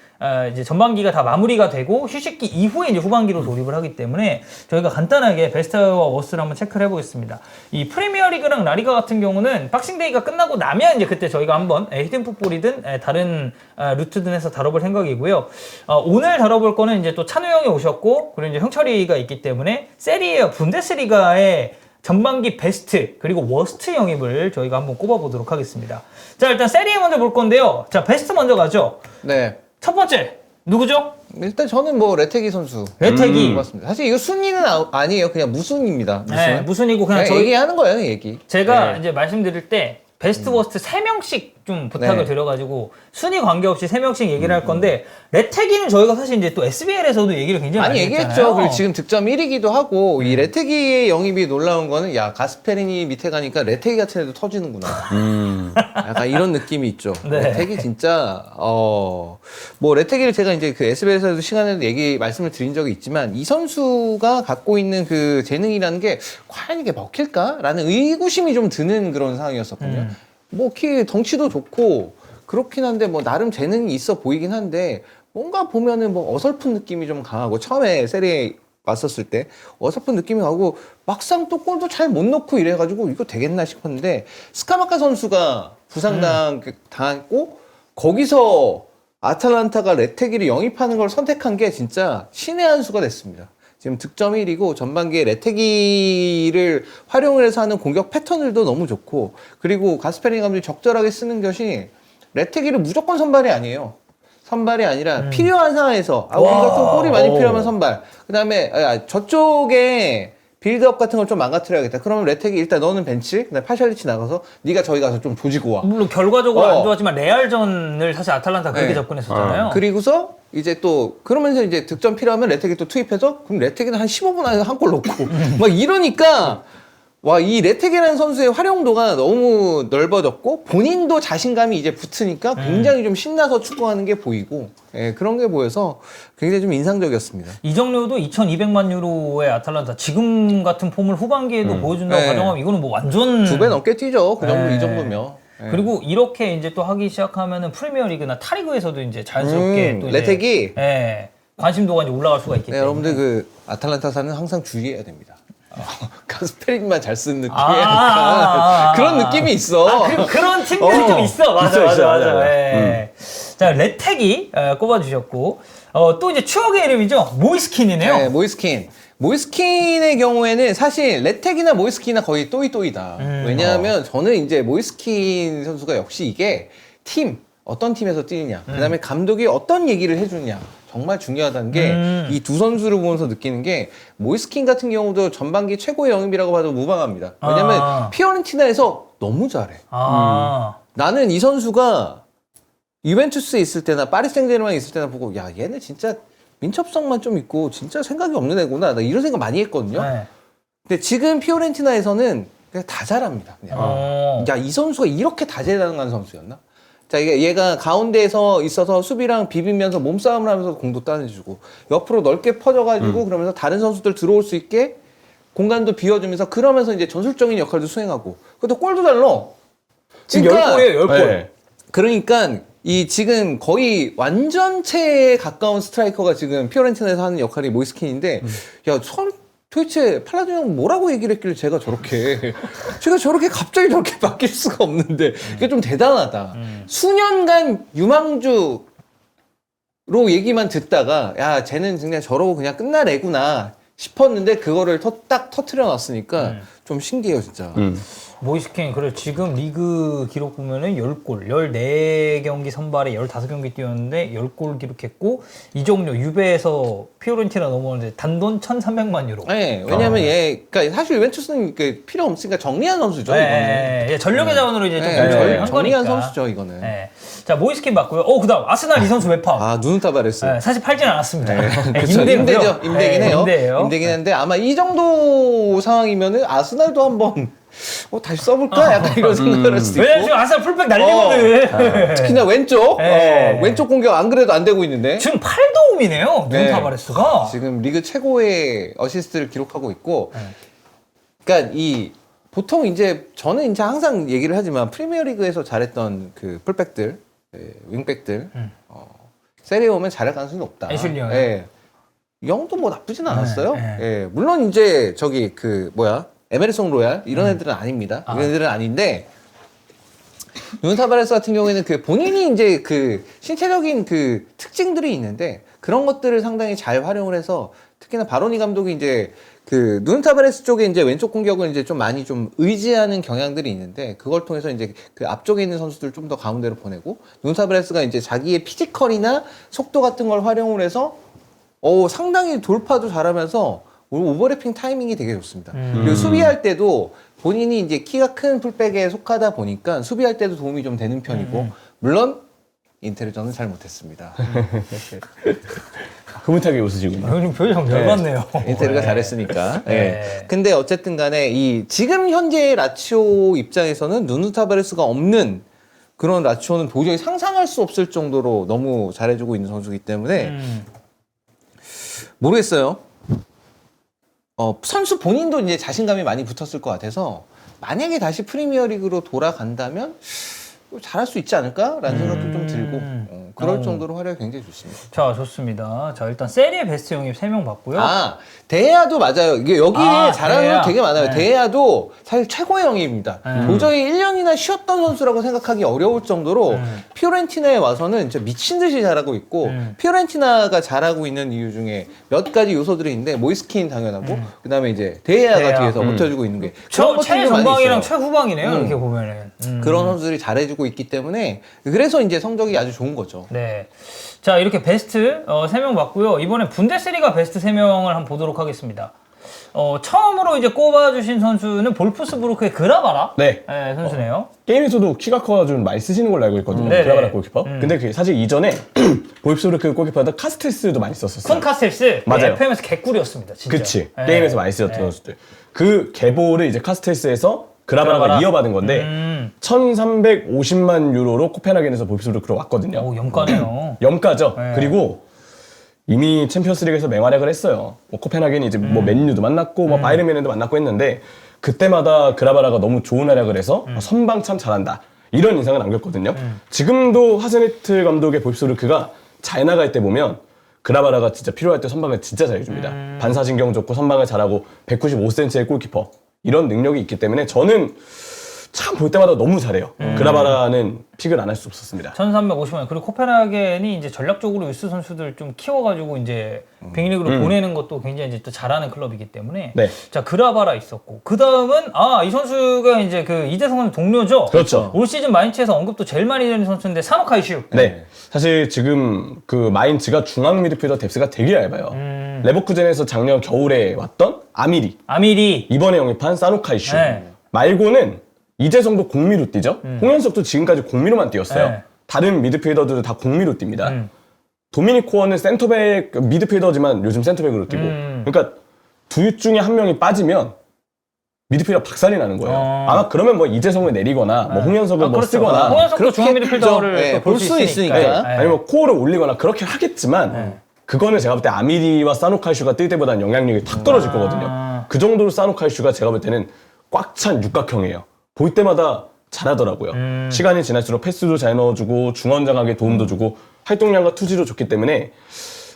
이제 전반기가 다 마무리가 되고 휴식기 이후에 이제 후반기로 돌입을 하기 때문에 저희가 간단하게 베스트와 워스트를 한번 체크를 해보겠습니다. 이 프리미어리그랑 라리가 같은 경우는 박싱데이가 끝나고 나면 이제 그때 저희가 한번 히든풋볼이든 다른 루트든 해서 다뤄볼 생각이고요. 오늘 다뤄볼 거는 이제 또 찬우 형이 오셨고 그리고 이제 형철이가 있기 때문에 세리에 분데스리가의 전반기 베스트 그리고 워스트 영입을 저희가 한번 꼽아보도록 하겠습니다. 자, 일단 세리에 먼저 볼 건데요. 자, 베스트 먼저 가죠. 네. 첫 번째 누구죠? 일단 저는 뭐 레테기 선수. 레테기. 맞습니다. 사실 이거 순위는 아니에요. 그냥 무순입니다. 무순. 네, 무순이고 그냥 저희 얘기하는 거예요, 얘기. 제가 네. 이제 말씀드릴 때 베스트 워스트 3명씩 좀 부탁을 네. 드려가지고 순위 관계없이 3명씩 얘기를 할 건데 레테기는 저희가 사실 이제 또 SBL에서도 얘기를 굉장히 많이 얘기했죠. 했잖아요. 그리고 지금 득점 1위기도 하고 이 레테기의 영입이 놀라운 거는 야 가스페리니 밑에 가니까 레테기 같은 애도 터지는구나. 약간 이런 느낌이 있죠. 네. 레테기 진짜 뭐 레테기를 제가 이제 그 SBL에서도 시간에도 말씀을 드린 적이 있지만 이 선수가 갖고 있는 그 재능이라는 게 과연 이게 먹힐까라는 의구심이 좀 드는 그런 상황이었었거든요. 뭐 키 덩치도 좋고 그렇긴 한데 뭐 나름 재능이 있어 보이긴 한데 뭔가 보면은 뭐 어설픈 느낌이 좀 강하고 처음에 세리에 왔었을 때 어설픈 느낌이 가고 막상 또 골도 잘 못 넣고 이래가지고 이거 되겠나 싶었는데 스카마카 선수가 당했고 거기서 아탈란타가 레테기를 영입하는 걸 선택한 게 진짜 신의 한 수가 됐습니다. 지금 득점 1위고 전반기에 레테기를 활용을 해서 하는 공격 패턴들도 너무 좋고 그리고 가스페리니 감독이 적절하게 쓰는 것이 레테기를 무조건 선발이 아니에요. 선발이 아니라 필요한 상황에서 우리가 좀 골이 많이 필요하면 선발. 그다음에 저쪽에 빌드업 같은 걸 좀 망가뜨려야겠다. 그러면 레텍이 일단 너는 벤치, 그다음에 파샬리치 나가서 네가 저기 가서 좀 조지고 와. 물론 결과적으로 안 좋았지만 레알전을 사실 아탈란타 그렇게 접근했었잖아요. 그리고서 이제 또 그러면서 이제 득점 필요하면 레텍이 또 투입해서 그럼 레텍이는 한 15분 안에 한 골 넣고 막 이러니까 와, 이 레테기라는 선수의 활용도가 너무 넓어졌고 본인도 자신감이 이제 붙으니까 굉장히 좀 신나서 축구하는 게 보이고 예, 그런 게 보여서 굉장히 좀 인상적이었습니다. 이정료도 2,200만 유로의 아탈란타 지금 같은 폼을 후반기에도 보여준다고 네. 가정하면 이거는 뭐 완전 2배 넘게 뛰죠. 그 정도 네. 이 정도면. 예. 그리고 이렇게 이제 또 하기 시작하면은 프리미어리그나 타리그에서도 이제 자연스럽게 또 이제 레텍이 예, 관심도가 이제 올라갈 수가 있기 네, 때문에 여러분들 그 아탈란타사는 항상 주의해야 됩니다. 가스페린만 잘 쓰는 느낌이 그런 느낌이 있어. 그런 팀들이 좀 있어. 맞아. 맞아요. 예. 자, 레텍이 꼽아주셨고 또 이제 추억의 이름이죠. 모이스킨이네요. 네, 모이스킨. 모이스킨의 경우에는 사실 레텍이나 모이스킨이나 거의 또이또이다. 왜냐하면 저는 이제 모이스킨 선수가 역시 이게 어떤 팀에서 뛰느냐, 그 다음에 감독이 어떤 얘기를 해주느냐. 정말 중요하다는 게 이 두 선수를 보면서 느끼는 게 모이스킨 같은 경우도 전반기 최고의 영입이라고 봐도 무방합니다. 왜냐면 피오렌티나에서 너무 잘해. 나는 이 선수가 유벤투스에 있을 때나 파리 생제르맹에 있을 때나 보고 야 얘는 진짜 민첩성만 좀 있고 진짜 생각이 없는 애구나. 나 이런 생각 많이 했거든요. 네. 근데 지금 피오렌티나에서는 그냥 다 잘합니다. 그냥. 야, 이 선수가 이렇게 다재다능한 선수였나? 자, 얘가 가운데에서 있어서 수비랑 비비면서 몸싸움을 하면서 공도 따내주고 옆으로 넓게 퍼져가지고 그러면서 다른 선수들 들어올 수 있게 공간도 비워주면서 그러면서 이제 전술적인 역할도 수행하고 그것도 골도 잘 넣어. 지금 10골이에요, 10골. 네. 그러니까 이 지금 거의 완전체에 가까운 스트라이커가 지금 피오렌티나에서 하는 역할이 모이스킨인데 야, 도대체 팔라디오 형 뭐라고 얘기를 했길래 제가 저렇게 갑자기 저렇게 바뀔 수가 없는데 그게 좀 대단하다. 수년간 유망주로 얘기만 듣다가 야 쟤는 그냥 저러고 그냥 끝날 애구나 싶었는데 그거를 딱 터트려 놨으니까 좀 신기해요 진짜. 모이스킨 그래 지금 리그 기록 보면은 10골, 14경기 선발에 15경기 뛰었는데 10골 기록했고 이정료 유베에서 피오렌티나 넘어오는데 단돈 1,300만 유로. 네, 왜냐면 그러니까 사실 유벤투스는 필요 없으니까 정리한 선수죠. 네, 예, 전력의 자원으로 이제 좀 한 정리한 거니까. 선수죠 이거는. 네. 자 모이스킨 맞고요. 그다음 아스날 이 선수 웹파. 아 누누 타바레스. 네, 사실 팔진 않았습니다. 네, 그쵸, 임대죠. 임대긴 해요. 임대예요. 임대긴 한데 아마 이 정도 상황이면은 아스날도 한번 다시 써볼까? 약간 이런 생각을 할 수도 있고. 왜냐면 지금 아스날 풀백 날리거든. 특히나 왼쪽. 네. 왼쪽 공격 안 그래도 안 되고 있는데. 지금 8도움이네요. 누누 타바레스가. 지금 리그 최고의 어시스트를 기록하고 있고. 그러니까 보통 이제 저는 이제 항상 얘기를 하지만 프리미어리그에서 잘했던 그 풀백들, 윙백들, 세리에 오면 잘할 가능성이 높다. 애슐리 형. 이 형도 뭐 나쁘진 않았어요. 물론 이제 에메르송 로얄 이런 애들은 아닙니다. 이런 애들은 아닌데 누누 타바레스 같은 경우에는 본인이 이제 신체적인 특징들이 있는데 그런 것들을 상당히 잘 활용을 해서 특히나 바로니 감독이 이제 누누 타바레스 쪽에 이제 왼쪽 공격을 이제 좀 많이 좀 의지하는 경향들이 있는데 그걸 통해서 이제 앞쪽에 있는 선수들 좀 더 가운데로 보내고 누누 타바레스가 이제 자기의 피지컬이나 속도 같은 걸 활용을 해서 상당히 돌파도 잘하면서 오버래핑 타이밍이 되게 좋습니다. 그리고 수비할 때도 본인이 이제 키가 큰 풀백에 속하다 보니까 수비할 때도 도움이 좀 되는 편이고 물론 인테리전은 잘 못했습니다. 흐뭇하게 웃으시군요. 형님 표정 열받네요. 인테리가 잘했으니까. 근데 어쨌든 간에 지금 현재의 라치오 입장에서는 누누 타바레스가 없는 그런 라치오는 도저히 상상할 수 없을 정도로 너무 잘해주고 있는 선수이기 때문에 모르겠어요. 선수 본인도 이제 자신감이 많이 붙었을 것 같아서 만약에 다시 프리미어리그로 돌아간다면 잘할 수 있지 않을까라는 생각도 좀 들고 그럴 오. 정도로 활약이 굉장히 좋습니다. 자, 좋습니다. 자, 일단 세리에 베스트 영입 3명 봤고요. 아, 데야도 맞아요. 이게 여기에 잘하는 데야. 건 되게 많아요. 네. 데야도 사실 최고의 영입입니다. 도저히 1년이나 쉬었던 선수라고 생각하기 어려울 정도로 피오렌티나에 와서는 진짜 미친 듯이 잘하고 있고 피오렌티나가 잘하고 있는 이유 중에 몇 가지 요소들이 있는데 모이스킨 당연하고 그다음에 이제 데야가 데야. 뒤에서 버텨주고 있는 게 그런 것들이 좀 많이 최전방이랑 있어요. 최후방이네요. 이렇게 보면은. 그런 선수들이 잘해주고 있기 때문에 그래서 이제 성적이 아주 좋은 거죠. 네. 자, 이렇게 베스트 3명 봤고요. 이번에 분데스리가 베스트 3명을 한번 보도록 하겠습니다. 처음으로 이제 꼽아주신 선수는 볼프스부르크의 그라바라 네. 선수네요. 게임에서도 키가 커가지고 많이 쓰시는 걸로 알고 있거든요. 네네. 그라바라 골키퍼. 근데 그 사실 이전에 보입스부르크 골키퍼였던 카스테스도 많이 썼었어요. 큰 카스텔스 맞아요. FM에서 개꿀이었습니다. 진짜. 그치. 네. 게임에서 많이 쓰였던 네. 선수들. 그 계보를 이제 카스테스에서 그라바라가 그라바라. 이어받은 건데 1,350만 유로로 코펜하겐에서 보입스부르크로 왔거든요. 오, 염가네요. 염가죠. 네. 그리고 이미 챔피언스리그에서 맹활약을 했어요. 뭐 코펜하겐이 이제 뭐 맨유도 만났고 뭐 바이에른 뮌헨도 만났고 했는데 그때마다 그라바라가 너무 좋은 활약을 해서 선방 참 잘한다. 이런 인상을 남겼거든요. 지금도 하세니트 감독의 보입스부르크가 잘 나갈 때 보면 그라바라가 진짜 필요할 때 선방을 진짜 잘해줍니다. 반사신경 좋고 선방을 잘하고 195cm의 골키퍼 이런 능력이 있기 때문에 저는 참 볼 때마다 너무 잘해요. 그라바라는 픽을 안 할 수 없었습니다. 1,350만. 그리고 코펜하겐이 이제 전략적으로 유스 선수들 좀 키워가지고 이제 빅리그로 보내는 것도 굉장히 이제 또 잘하는 클럽이기 때문에. 네. 자, 그라바라 있었고. 그 다음은, 이 선수가 이제 그 이재성 선수 동료죠? 그렇죠. 올 시즌 마인츠에서 언급도 제일 많이 되는 선수인데, 사노카이슈. 네. 사실 지금 그 마인츠가 중앙 미드필더 뎁스가 되게 얇아요. 레버쿠젠에서 작년 겨울에 왔던 아미리. 이번에 영입한 사노카이슈 네. 말고는 이재성도 공미로 뛰죠. 홍현석도 지금까지 공미로만 뛰었어요. 네. 다른 미드필더들도 다 공미로 뜁니다. 도미닉 코어는 센터백 미드필더지만 요즘 센터백으로 뛰고 그러니까 둘 중에 한 명이 빠지면 미드필더 박살이 나는 거예요. 아마 그러면 뭐 이재성을 내리거나 뭐 홍현석을 뭐 그렇죠. 쓰거나 홍현석도 중앙 미드필더를 네, 또 볼 볼 수 수 있으니까. 있으니까. 네. 아니면 코어를 올리거나 그렇게 하겠지만 그거는 제가 볼 때 아미리와 사노카이슈가 뛸 때보다는 영향력이 탁 떨어질 거거든요. 그 정도로 사노카이슈가 제가 볼 때는 꽉 찬 육각형이에요. 볼 때마다 잘하더라고요. 시간이 지날수록 패스도 잘 넣어주고 중원장악에 도움도 주고 활동량과 투지도 좋기 때문에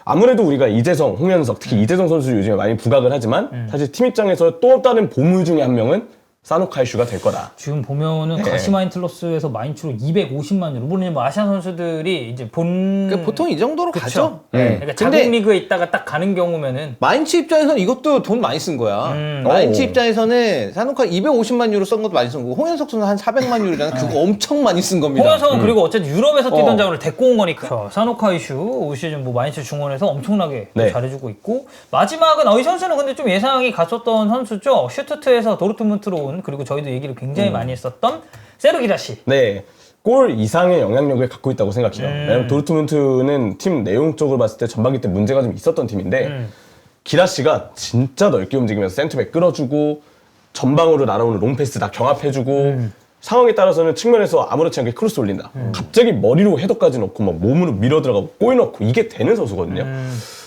아무래도 우리가 이재성, 홍현석, 특히 이재성 선수 요즘에 많이 부각을 하지만 사실 팀 입장에서 또 다른 보물 중에 한 명은 사노카이슈가 될 거다. 지금 보면은 가시마인틀러스에서 마인츠로 250만 유로. 물론 뭐 아시아 선수들이 이제 보통 이 정도로 가죠. 그러니까 근데 자국 리그에 있다가 딱 가는 경우면은 마인츠 입장에서는 이것도 돈 많이 쓴 거야. 마인츠 오. 입장에서는 사노카 250만 유로 쓴 것도 많이 쓴 거고 홍현석 선수 한 400만 유로잖아. 그거 엄청 많이 쓴 겁니다. 홍현석은 그리고 어쨌든 유럽에서 뛰던 자원을 데리고 온 거니까. 사노카이슈 올 시즌 뭐 마인츠 중원에서 엄청나게 네. 잘해주고 있고 마지막은 이 선수는 근데 좀 예상이 갔었던 선수죠. 슈투트에서 도르트문트로 온 그리고 저희도 얘기를 굉장히 많이 했었던 세르 기라시. 네. 골 이상의 영향력을 갖고 있다고 생각해요. 왜냐면 도르트문트는 팀 내용적으로 봤을 때 전반기 때 문제가 좀 있었던 팀인데 기라시가 진짜 넓게 움직이면서 센터백 끌어주고 전방으로 날아오는 롱패스 다 경합해주고 상황에 따라서는 측면에서 아무렇지 않게 크로스 올린다. 갑자기 머리로 헤더까지 넣고 막 몸으로 밀어 들어가고 골 넣고 이게 되는 선수거든요.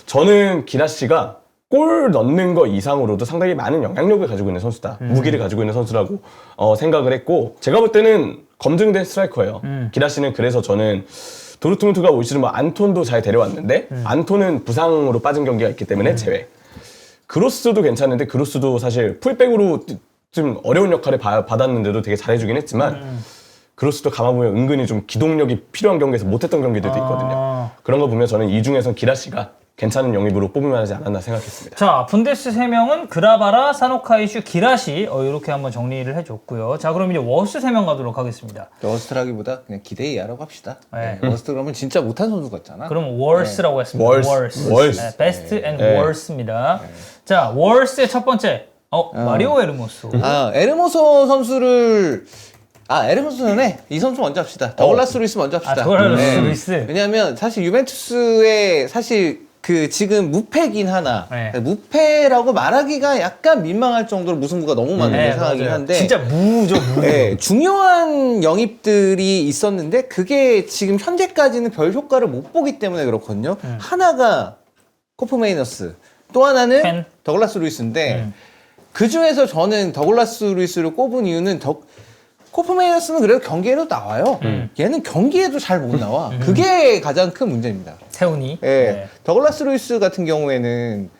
저는 기라시가 골 넣는 거 이상으로도 상당히 많은 영향력을 가지고 있는 선수다. 무기를 가지고 있는 선수라고 생각을 했고 제가 볼 때는 검증된 스트라이커예요. 기라시는 그래서 저는 도르트문트가 올 시즌 뭐 안톤도 잘 데려왔는데 안톤은 부상으로 빠진 경기가 있기 때문에 제외. 그로스도 괜찮은데 그로스도 사실 풀백으로 좀 어려운 역할을 받았는데도 되게 잘해주긴 했지만 그로스도 가만보면 은근히 좀 기동력이 필요한 경기에서 못했던 경기들도 있거든요. 그런 거 보면 저는 이 중에선 기라시가 괜찮은 영입으로 뽑으면 하지 않았나 생각했습니다. 자, 분데스 3명은 그라바라, 사노카이슈, 기라시 이렇게 한번 정리를 해줬고요. 자, 그럼 이제 워스 3명 가도록 하겠습니다. 워스트라기보다 그냥 기대이야라고 합시다. 네. 워스트 그러면 진짜 못한 선수 같잖아. 그럼 월스라고 했습니다. 월스. 네, 베스트 앤 월스입니다. 자, 월스의 첫 번째 마리오 에르모스. 에르모소 선수를 에르모소 전에 이 선수 먼저 합시다. 더글라스 루이스 먼저 합시다. 더글라스 루이스. 왜냐하면 사실 유벤투스의 사실 그 지금 무패긴 하나 네. 무패라고 말하기가 약간 민망할 정도로 무승부가 너무 많은 상황이긴 맞아요. 한데 진짜 무죠, 무. 네, 중요한 영입들이 있었는데 그게 지금 현재까지는 별 효과를 못 보기 때문에 그렇거든요. 하나가 코프메이너스, 또 하나는 펜. 더글라스 루이스인데 그 중에서 저는 더글라스 루이스를 꼽은 이유는 코프메이너스는 그래도 경기에도 나와요. 얘는 경기에도 잘 못 나와. 그게 가장 큰 문제입니다. 세훈이. 예. 네. 더글라스 루이스 같은 경우에는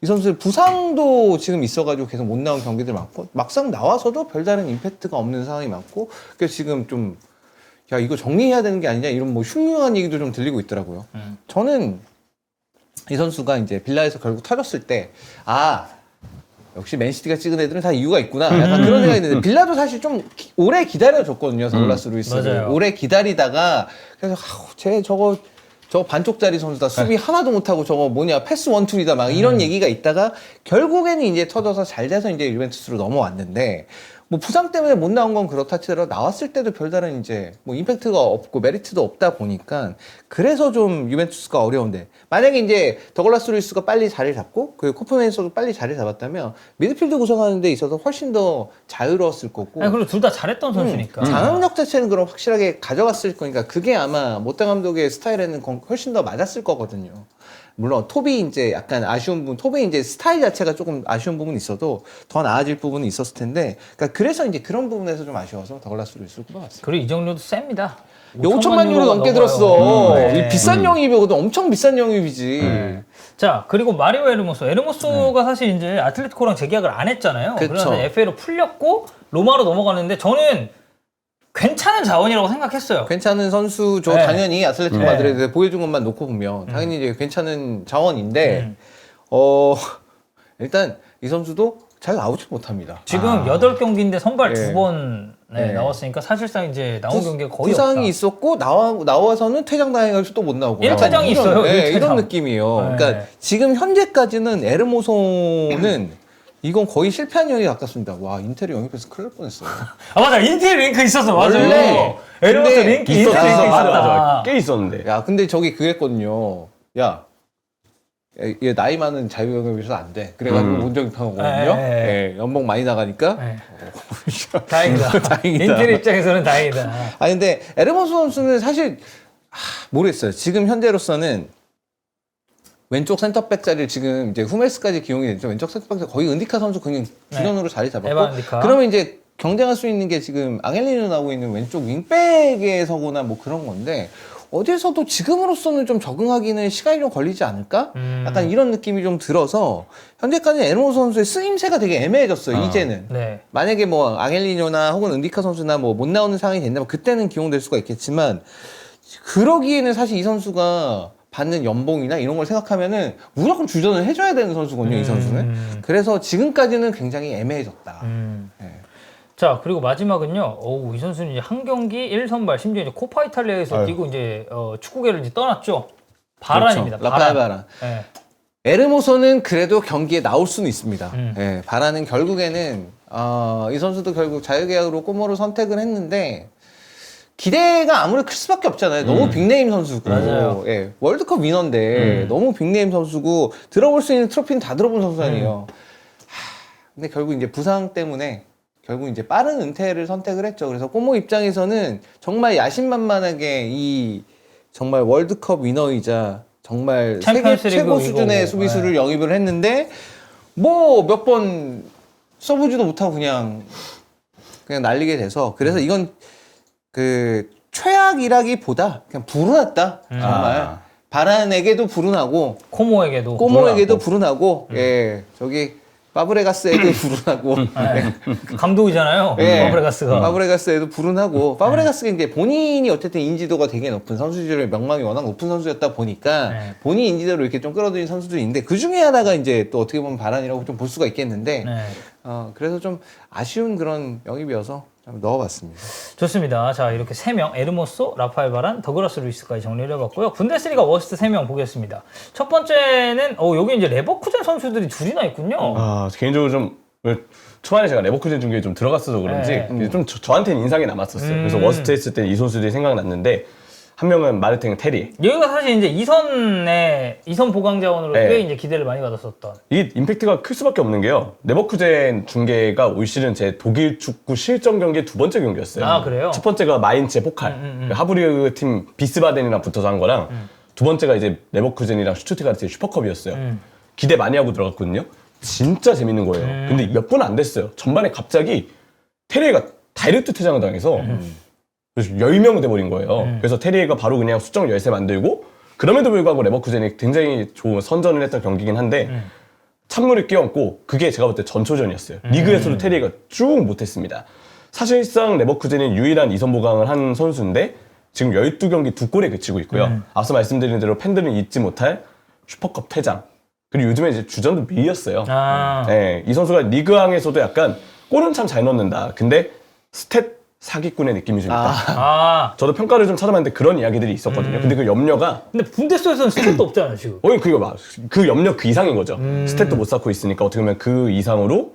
이 선수 부상도 지금 있어가지고 계속 못 나온 경기들 많고 막상 나와서도 별다른 임팩트가 없는 상황이 많고 그래서 지금 좀 야 이거 정리해야 되는 게 아니냐 이런 뭐 흉흉한 얘기도 좀 들리고 있더라고요. 저는 이 선수가 이제 빌라에서 결국 터졌을 때 역시 맨시티가 찍은 애들은 다 이유가 있구나 약간 그런 생각이 있는데 빌라도 사실 좀 오래 기다려줬거든요. 더글라스 루이스를 맞아요. 오래 기다리다가 그래서 쟤 저거 반쪽짜리 선수다. 수비 하나도 못하고 저거 뭐냐 패스 원툴이다 막 이런 얘기가 있다가 결국에는 이제 터져서 잘 돼서 이제 유벤투스로 넘어왔는데 뭐 부상 때문에 못 나온 건 그렇다 치더라도 나왔을 때도 별다른 이제 뭐 임팩트가 없고 메리트도 없다 보니까 그래서 좀 유벤투스가 어려운데 만약에 이제 더글라스 루이스가 빨리 자리를 잡고 그 코프맨서도 빨리 자리를 잡았다면 미드필드 구성하는 데 있어서 훨씬 더 자유로웠을 거고 아니, 그리고 둘 다 잘했던 선수니까. 장악력 자체는 그럼 확실하게 가져갔을 거니까 그게 아마 모타 감독의 스타일에는 훨씬 더 맞았을 거거든요. 물론 톱이 이제 약간 아쉬운 부분, 톱의 이제 스타일 자체가 조금 아쉬운 부분이 있어도 더 나아질 부분이 있었을 텐데, 그러니까 그래서 이제 그런 부분에서 좀 아쉬워서 더글라스 루이스를 꼽아봤어요. 그리고 이정료도 셉니다. 5천만 유로 넘게 넘어가요. 들었어. 네. 이 비싼 영입이거든. 엄청 비싼 영입이지. 자, 그리고 마리오 에르모소가 사실 이제 아틀레티코랑 재계약을 안 했잖아요. 그쵸. 그래서 FA로 풀렸고 로마로 넘어갔는데 저는 괜찮은 자원이라고 생각했어요. 괜찮은 선수죠. 네. 당연히 아틀레티코 네. 마드리드에 보여준 것만 놓고 보면 당연히 이제 괜찮은 자원인데 일단 이 선수도 잘 나오지 못합니다. 지금 8경기인데 선발 네. 2번 네. 나왔으니까 사실상 이제 나온 경기가 거의 부상이 없다. 있었고 나와서는 퇴장당해가지고 또 못 나오고 일퇴장이 약간 있어요, 네, 일퇴장. 이런 느낌이에요. 네. 그러니까 지금 현재까지는 에르모소는 이건 거의 실패한 영역에 가깝습니다. 와 인테리 영입해서 큰일 날 뻔했어요. 아 맞아, 인텔 링크 있었어. 맞아. 원래 에르모소 근데 링크 인텔 있었어. 링크 맞아, 있었다. 맞아. 꽤 있었는데. 야 근데 저기 그랬거든요. 야 얘 나이 많은 자유영입에서 안 돼. 그래가지고 문정입한 거거든요. 네. 예, 연봉 많이 나가니까. 네. 다행이다. 다행이다. 인텔 입장에서는 다행이다. 아 근데 에르모소 선수는 사실 모르겠어요. 지금 현재로서는 왼쪽 센터백 자리를 지금 이제 후메스까지 기용이 됐죠. 왼쪽 센터백 자리 거의 은디카 선수 그냥 주전으로 자리 에바 잡았고 은디카. 그러면 이제 경쟁할 수 있는 게 지금 앙헬리노 나오고 있는 왼쪽 윙백에 서거나 뭐 그런 건데 어디에서도 지금으로서는 좀 적응하기는 시간이 좀 걸리지 않을까? 약간 이런 느낌이 좀 들어서 현재까지 에르모소 선수의 쓰임새가 되게 애매해졌어요. 이제는. 네. 만약에 만약에 뭐 앙헬리노나 혹은 은디카 선수나 뭐 못 나오는 상황이 된다면 그때는 기용될 수가 있겠지만 그러기에는 사실 이 선수가 받는 연봉이나 이런 걸 생각하면은 무조건 주전을 해줘야 되는 선수거든요, 이 선수는. 그래서 지금까지는 굉장히 애매해졌다. 네. 자, 그리고 마지막은요. 이 선수는 이제 한 경기 1선발, 심지어 이제 코파 이탈리아에서 아유. 뛰고 이제 축구계를 이제 떠났죠. 바란입니다. 그렇죠. 라파엘 바란. 네. 에르모소는 그래도 경기에 나올 수는 있습니다. 예, 바란은 결국에는 이 선수도 결국 자유계약으로 꼬모를 선택을 했는데 기대가 아무래도 클 수밖에 없잖아요. 너무 빅네임 선수고, 맞아요. 예, 월드컵 위너인데 너무 빅네임 선수고 들어볼 수 있는 트로피는 다 들어본 선수 아니에요. 근데 결국 이제 부상 때문에 결국 이제 빠른 은퇴를 선택을 했죠. 그래서 꼬모 입장에서는 정말 야심만만하게 이 정말 월드컵 위너이자 정말 세계 챔피언스 리그 최고 수준의 이거고. 수비수를 영입을 했는데 뭐 몇 번 써보지도 못하고 그냥 날리게 돼서 그래서 이건 그 최악이라기보다 그냥 불운했다 정말 바란에게도 불운하고 코모에게도. 꼬모에게도 불운하고 예 저기 파브레가스에도 불운하고 네. 감독이잖아요. 예. 파브레가스가. 파브레가스에도 불운하고 파브레가스가 이제 본인이 어쨌든 인지도가 되게 높은 선수들의 명망이 워낙 높은 선수였다 보니까 네. 본인 인지도를 이렇게 좀 끌어들인 선수들이 있는데 그 중에 하나가 이제 또 어떻게 보면 바란이라고 좀 볼 수가 있겠는데 네. 그래서 좀 아쉬운 그런 영입이어서 좀 넣어봤습니다. 좋습니다. 자, 이렇게 3명, 에르모소, 라파엘 바란, 더글라스 루이스까지 정리를 해봤고요. 분데스리가 워스트 3명 보겠습니다. 첫 번째는, 여기 이제 레버쿠젠 선수들이 둘이나 있군요. 개인적으로 좀 초반에 제가 레버쿠젠 중계에 좀 들어갔어서 그런지 네. 좀 저한테는 인상이 남았었어요. 그래서 워스트 했을 때 이 선수들이 생각났는데 한 명은 마르팅 테리. 여기가 사실 이제 이선 보강 자원으로 네. 꽤 이제 기대를 많이 받았었던. 이 임팩트가 클 수밖에 없는 게요. 레버쿠젠 중계가 올 시즌 제 독일 축구 실전 경기의 두 번째 경기였어요. 아, 그래요? 첫 번째가 마인츠의 포칼. 하브리그 팀 비스바덴이랑 붙어서 한 거랑 두 번째가 이제 레버쿠젠이랑 슈투트가르트의 슈퍼컵이었어요. 기대 많이 하고 들어갔거든요. 진짜 재밌는 거예요. 근데 몇 분 안 됐어요. 전반에 갑자기 테리가 다이렉트 퇴장을 당해서 그래서 10명 돼버린 거예요. 그래서 테리에가 바로 그냥 수적 열세 만들고 그럼에도 불구하고 레버쿠젠이 굉장히 좋은 선전을 했던 경기긴 한데 찬물을 끼얹고 그게 제가 볼 때 전초전이었어요. 리그에서도 테리에가 쭉 못했습니다. 사실상 레버쿠젠이 유일한 2선 보강을 한 선수인데 지금 12경기 2골에 그치고 있고요. 앞서 말씀드린 대로 팬들은 잊지 못할 슈퍼컵 퇴장. 그리고 요즘에 이제 주전도 밀렸어요. 네, 이 선수가 리그왕에서도 약간 골은 참 잘 넣는다. 근데 스탯 사기꾼의 느낌이 좀 있다. 저도 평가를 좀 찾아봤는데 그런 이야기들이 있었거든요. 근데 그 염려가 근데 분데스에서는 스탯도 없잖아요 지금. 그게 막 그 염려 그 이상인 거죠. 스탯도 못 쌓고 있으니까 어떻게 보면 그 이상으로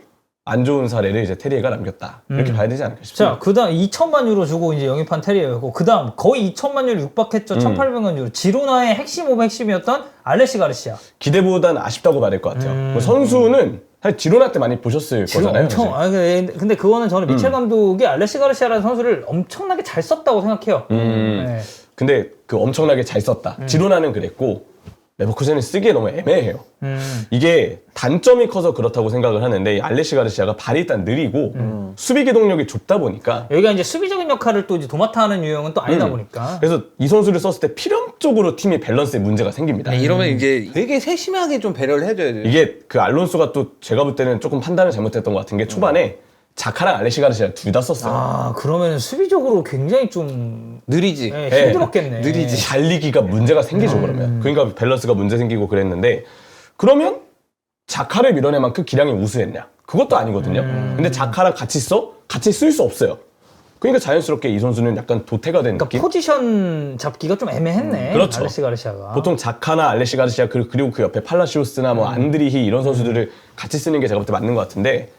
안 좋은 사례를 이제 테리에가 남겼다. 이렇게 봐야 되지 않을까 싶습니다. 자, 그다음 2천만 유로 주고 이제 영입한 테리에였고, 그다음 거의 2천만 유로 육박했죠. 1,800만 유로. 지로나의 핵심 오브 핵심이었던 알레시 가르시아. 기대보다는 아쉽다고 말할 것 같아요. 뭐 선수는 사실 지로나 때 많이 보셨을 거잖아요. 엄청. 근데 그거는 저는 미첼 감독이 알레시 가르시아라는 선수를 엄청나게 잘 썼다고 생각해요. 네. 근데 그 엄청나게 잘 썼다. 지로나는 그랬고 레버쿠젠은 쓰기에 너무 애매해요. 이게 단점이 커서 그렇다고 생각을 하는데 이 알레시 가르시아가 발이 일단 느리고 수비 기동력이 좁다 보니까 여기가 이제 수비적인 역할을 또 이제 도맡아 하는 유형은 또 아니다 보니까. 그래서 이 선수를 썼을 때 필연적으로 팀의 밸런스에 문제가 생깁니다. 이러면 이제 되게 세심하게 좀 배려를 해줘야 돼요. 이게 그 알론소가 또 제가 볼 때는 조금 판단을 잘못했던 것 같은 게 초반에 자카랑 알레시 가르시아 둘 다 썼어요. 그러면 수비적으로 굉장히 좀 느리지. 힘들었겠네. 느리지. 달리기가 문제가 생기죠, 그러면. 그러니까 밸런스가 문제 생기고 그랬는데, 그러면 자카를 밀어낼 만큼 기량이 우수했냐? 그것도 아니거든요. 근데 자카랑 같이 써? 같이 쓸 수 없어요. 그러니까 자연스럽게 이 선수는 약간 도태가 된 느낌? 포지션 잡기가 좀 애매했네. 그렇죠. 알레시 가르시아가. 보통 자카나 알레시 가르시아 그리고 그 옆에 팔라시오스나 뭐 안드리히 이런 선수들을 같이 쓰는 게 제가 볼 때 맞는 것 같은데,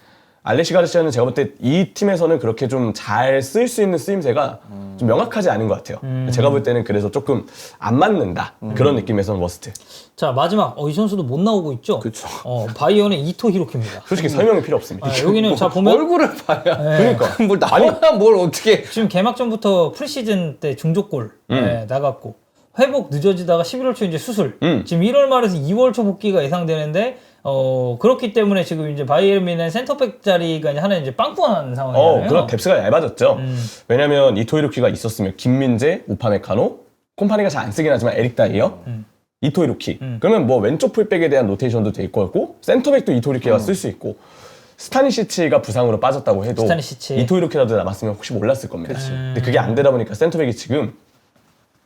알레시 가르시아는 제가 볼 때 이 팀에서는 그렇게 좀 잘 쓸 수 있는 쓰임새가 좀 명확하지 않은 것 같아요. 제가 볼 때는 그래서 조금 안 맞는다. 그런 느낌에서는 워스트. 자, 마지막. 이 선수도 못 나오고 있죠? 그쵸. 바이언의 이토 히로키입니다. 솔직히 설명이 필요 없습니다. 여기는 자, 보면. 얼굴을 봐야. 그러니까. 뭘 나와야 뭘 어떻게. 지금 개막전부터 프리시즌 때 중족골 나갔고, 회복 늦어지다가 11월 초 이제 수술. 지금 1월 말에서 2월 초 복귀가 예상되는데, 그렇기 때문에 지금 이제 바이에른 뮌헨 센터백 자리가 이제 하나 이제 빵꾸한 상황이잖아요. 그런 뎁스가 얇아졌죠. 왜냐면 이토 히로키가 있었으면 김민재, 우파메카노, 콤파니가 잘 안 쓰긴 하지만 에릭 다이어, 이토 히로키. 그러면 뭐 왼쪽 풀백에 대한 로테이션도 될 거고, 센터백도 이토 히로키가 쓸 수 있고, 스타니시치가 부상으로 빠졌다고 해도 스타니시치. 이토 히로키라도 남았으면 혹시 몰랐을 겁니다. 근데 그게 안 되다 보니까 센터백이 지금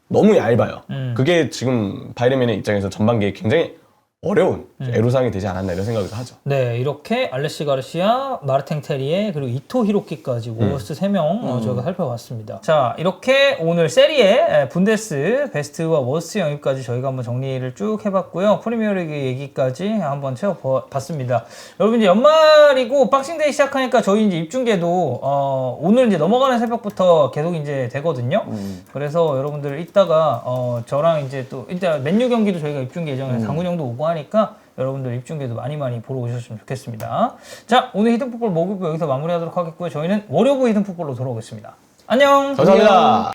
너무 얇아요. 그게 지금 바이에른 뮌헨 입장에서 전반기에 굉장히 어려운 애로사항이 되지 않았나 이런 생각을 하죠. 네, 이렇게 알레시 가르시아, 마르탱 테리에, 그리고 이토 히로키까지 워스트 3명 저희가 살펴봤습니다. 자, 이렇게 오늘 세리에 분데스 베스트와 워스트 영입까지 저희가 한번 정리를 쭉 해봤고요. 프리미어리그 얘기까지 한번 채워봤습니다. 여러분 이제 연말이고 박싱데이 시작하니까 저희 이제 입중계도 오늘 이제 넘어가는 새벽부터 계속 이제 되거든요. 그래서 여러분들 이따가 저랑 이제 또 일단 맨유 경기도 저희가 입중계 예정에 강훈 형도 오고 하니까 여러분들 입중계도 많이 보러 오셨으면 좋겠습니다. 자, 오늘 히든풋볼 목요일 여기서 마무리하도록 하겠고요. 저희는 월요일 히든풋볼로 돌아오겠습니다. 안녕. 감사합니다.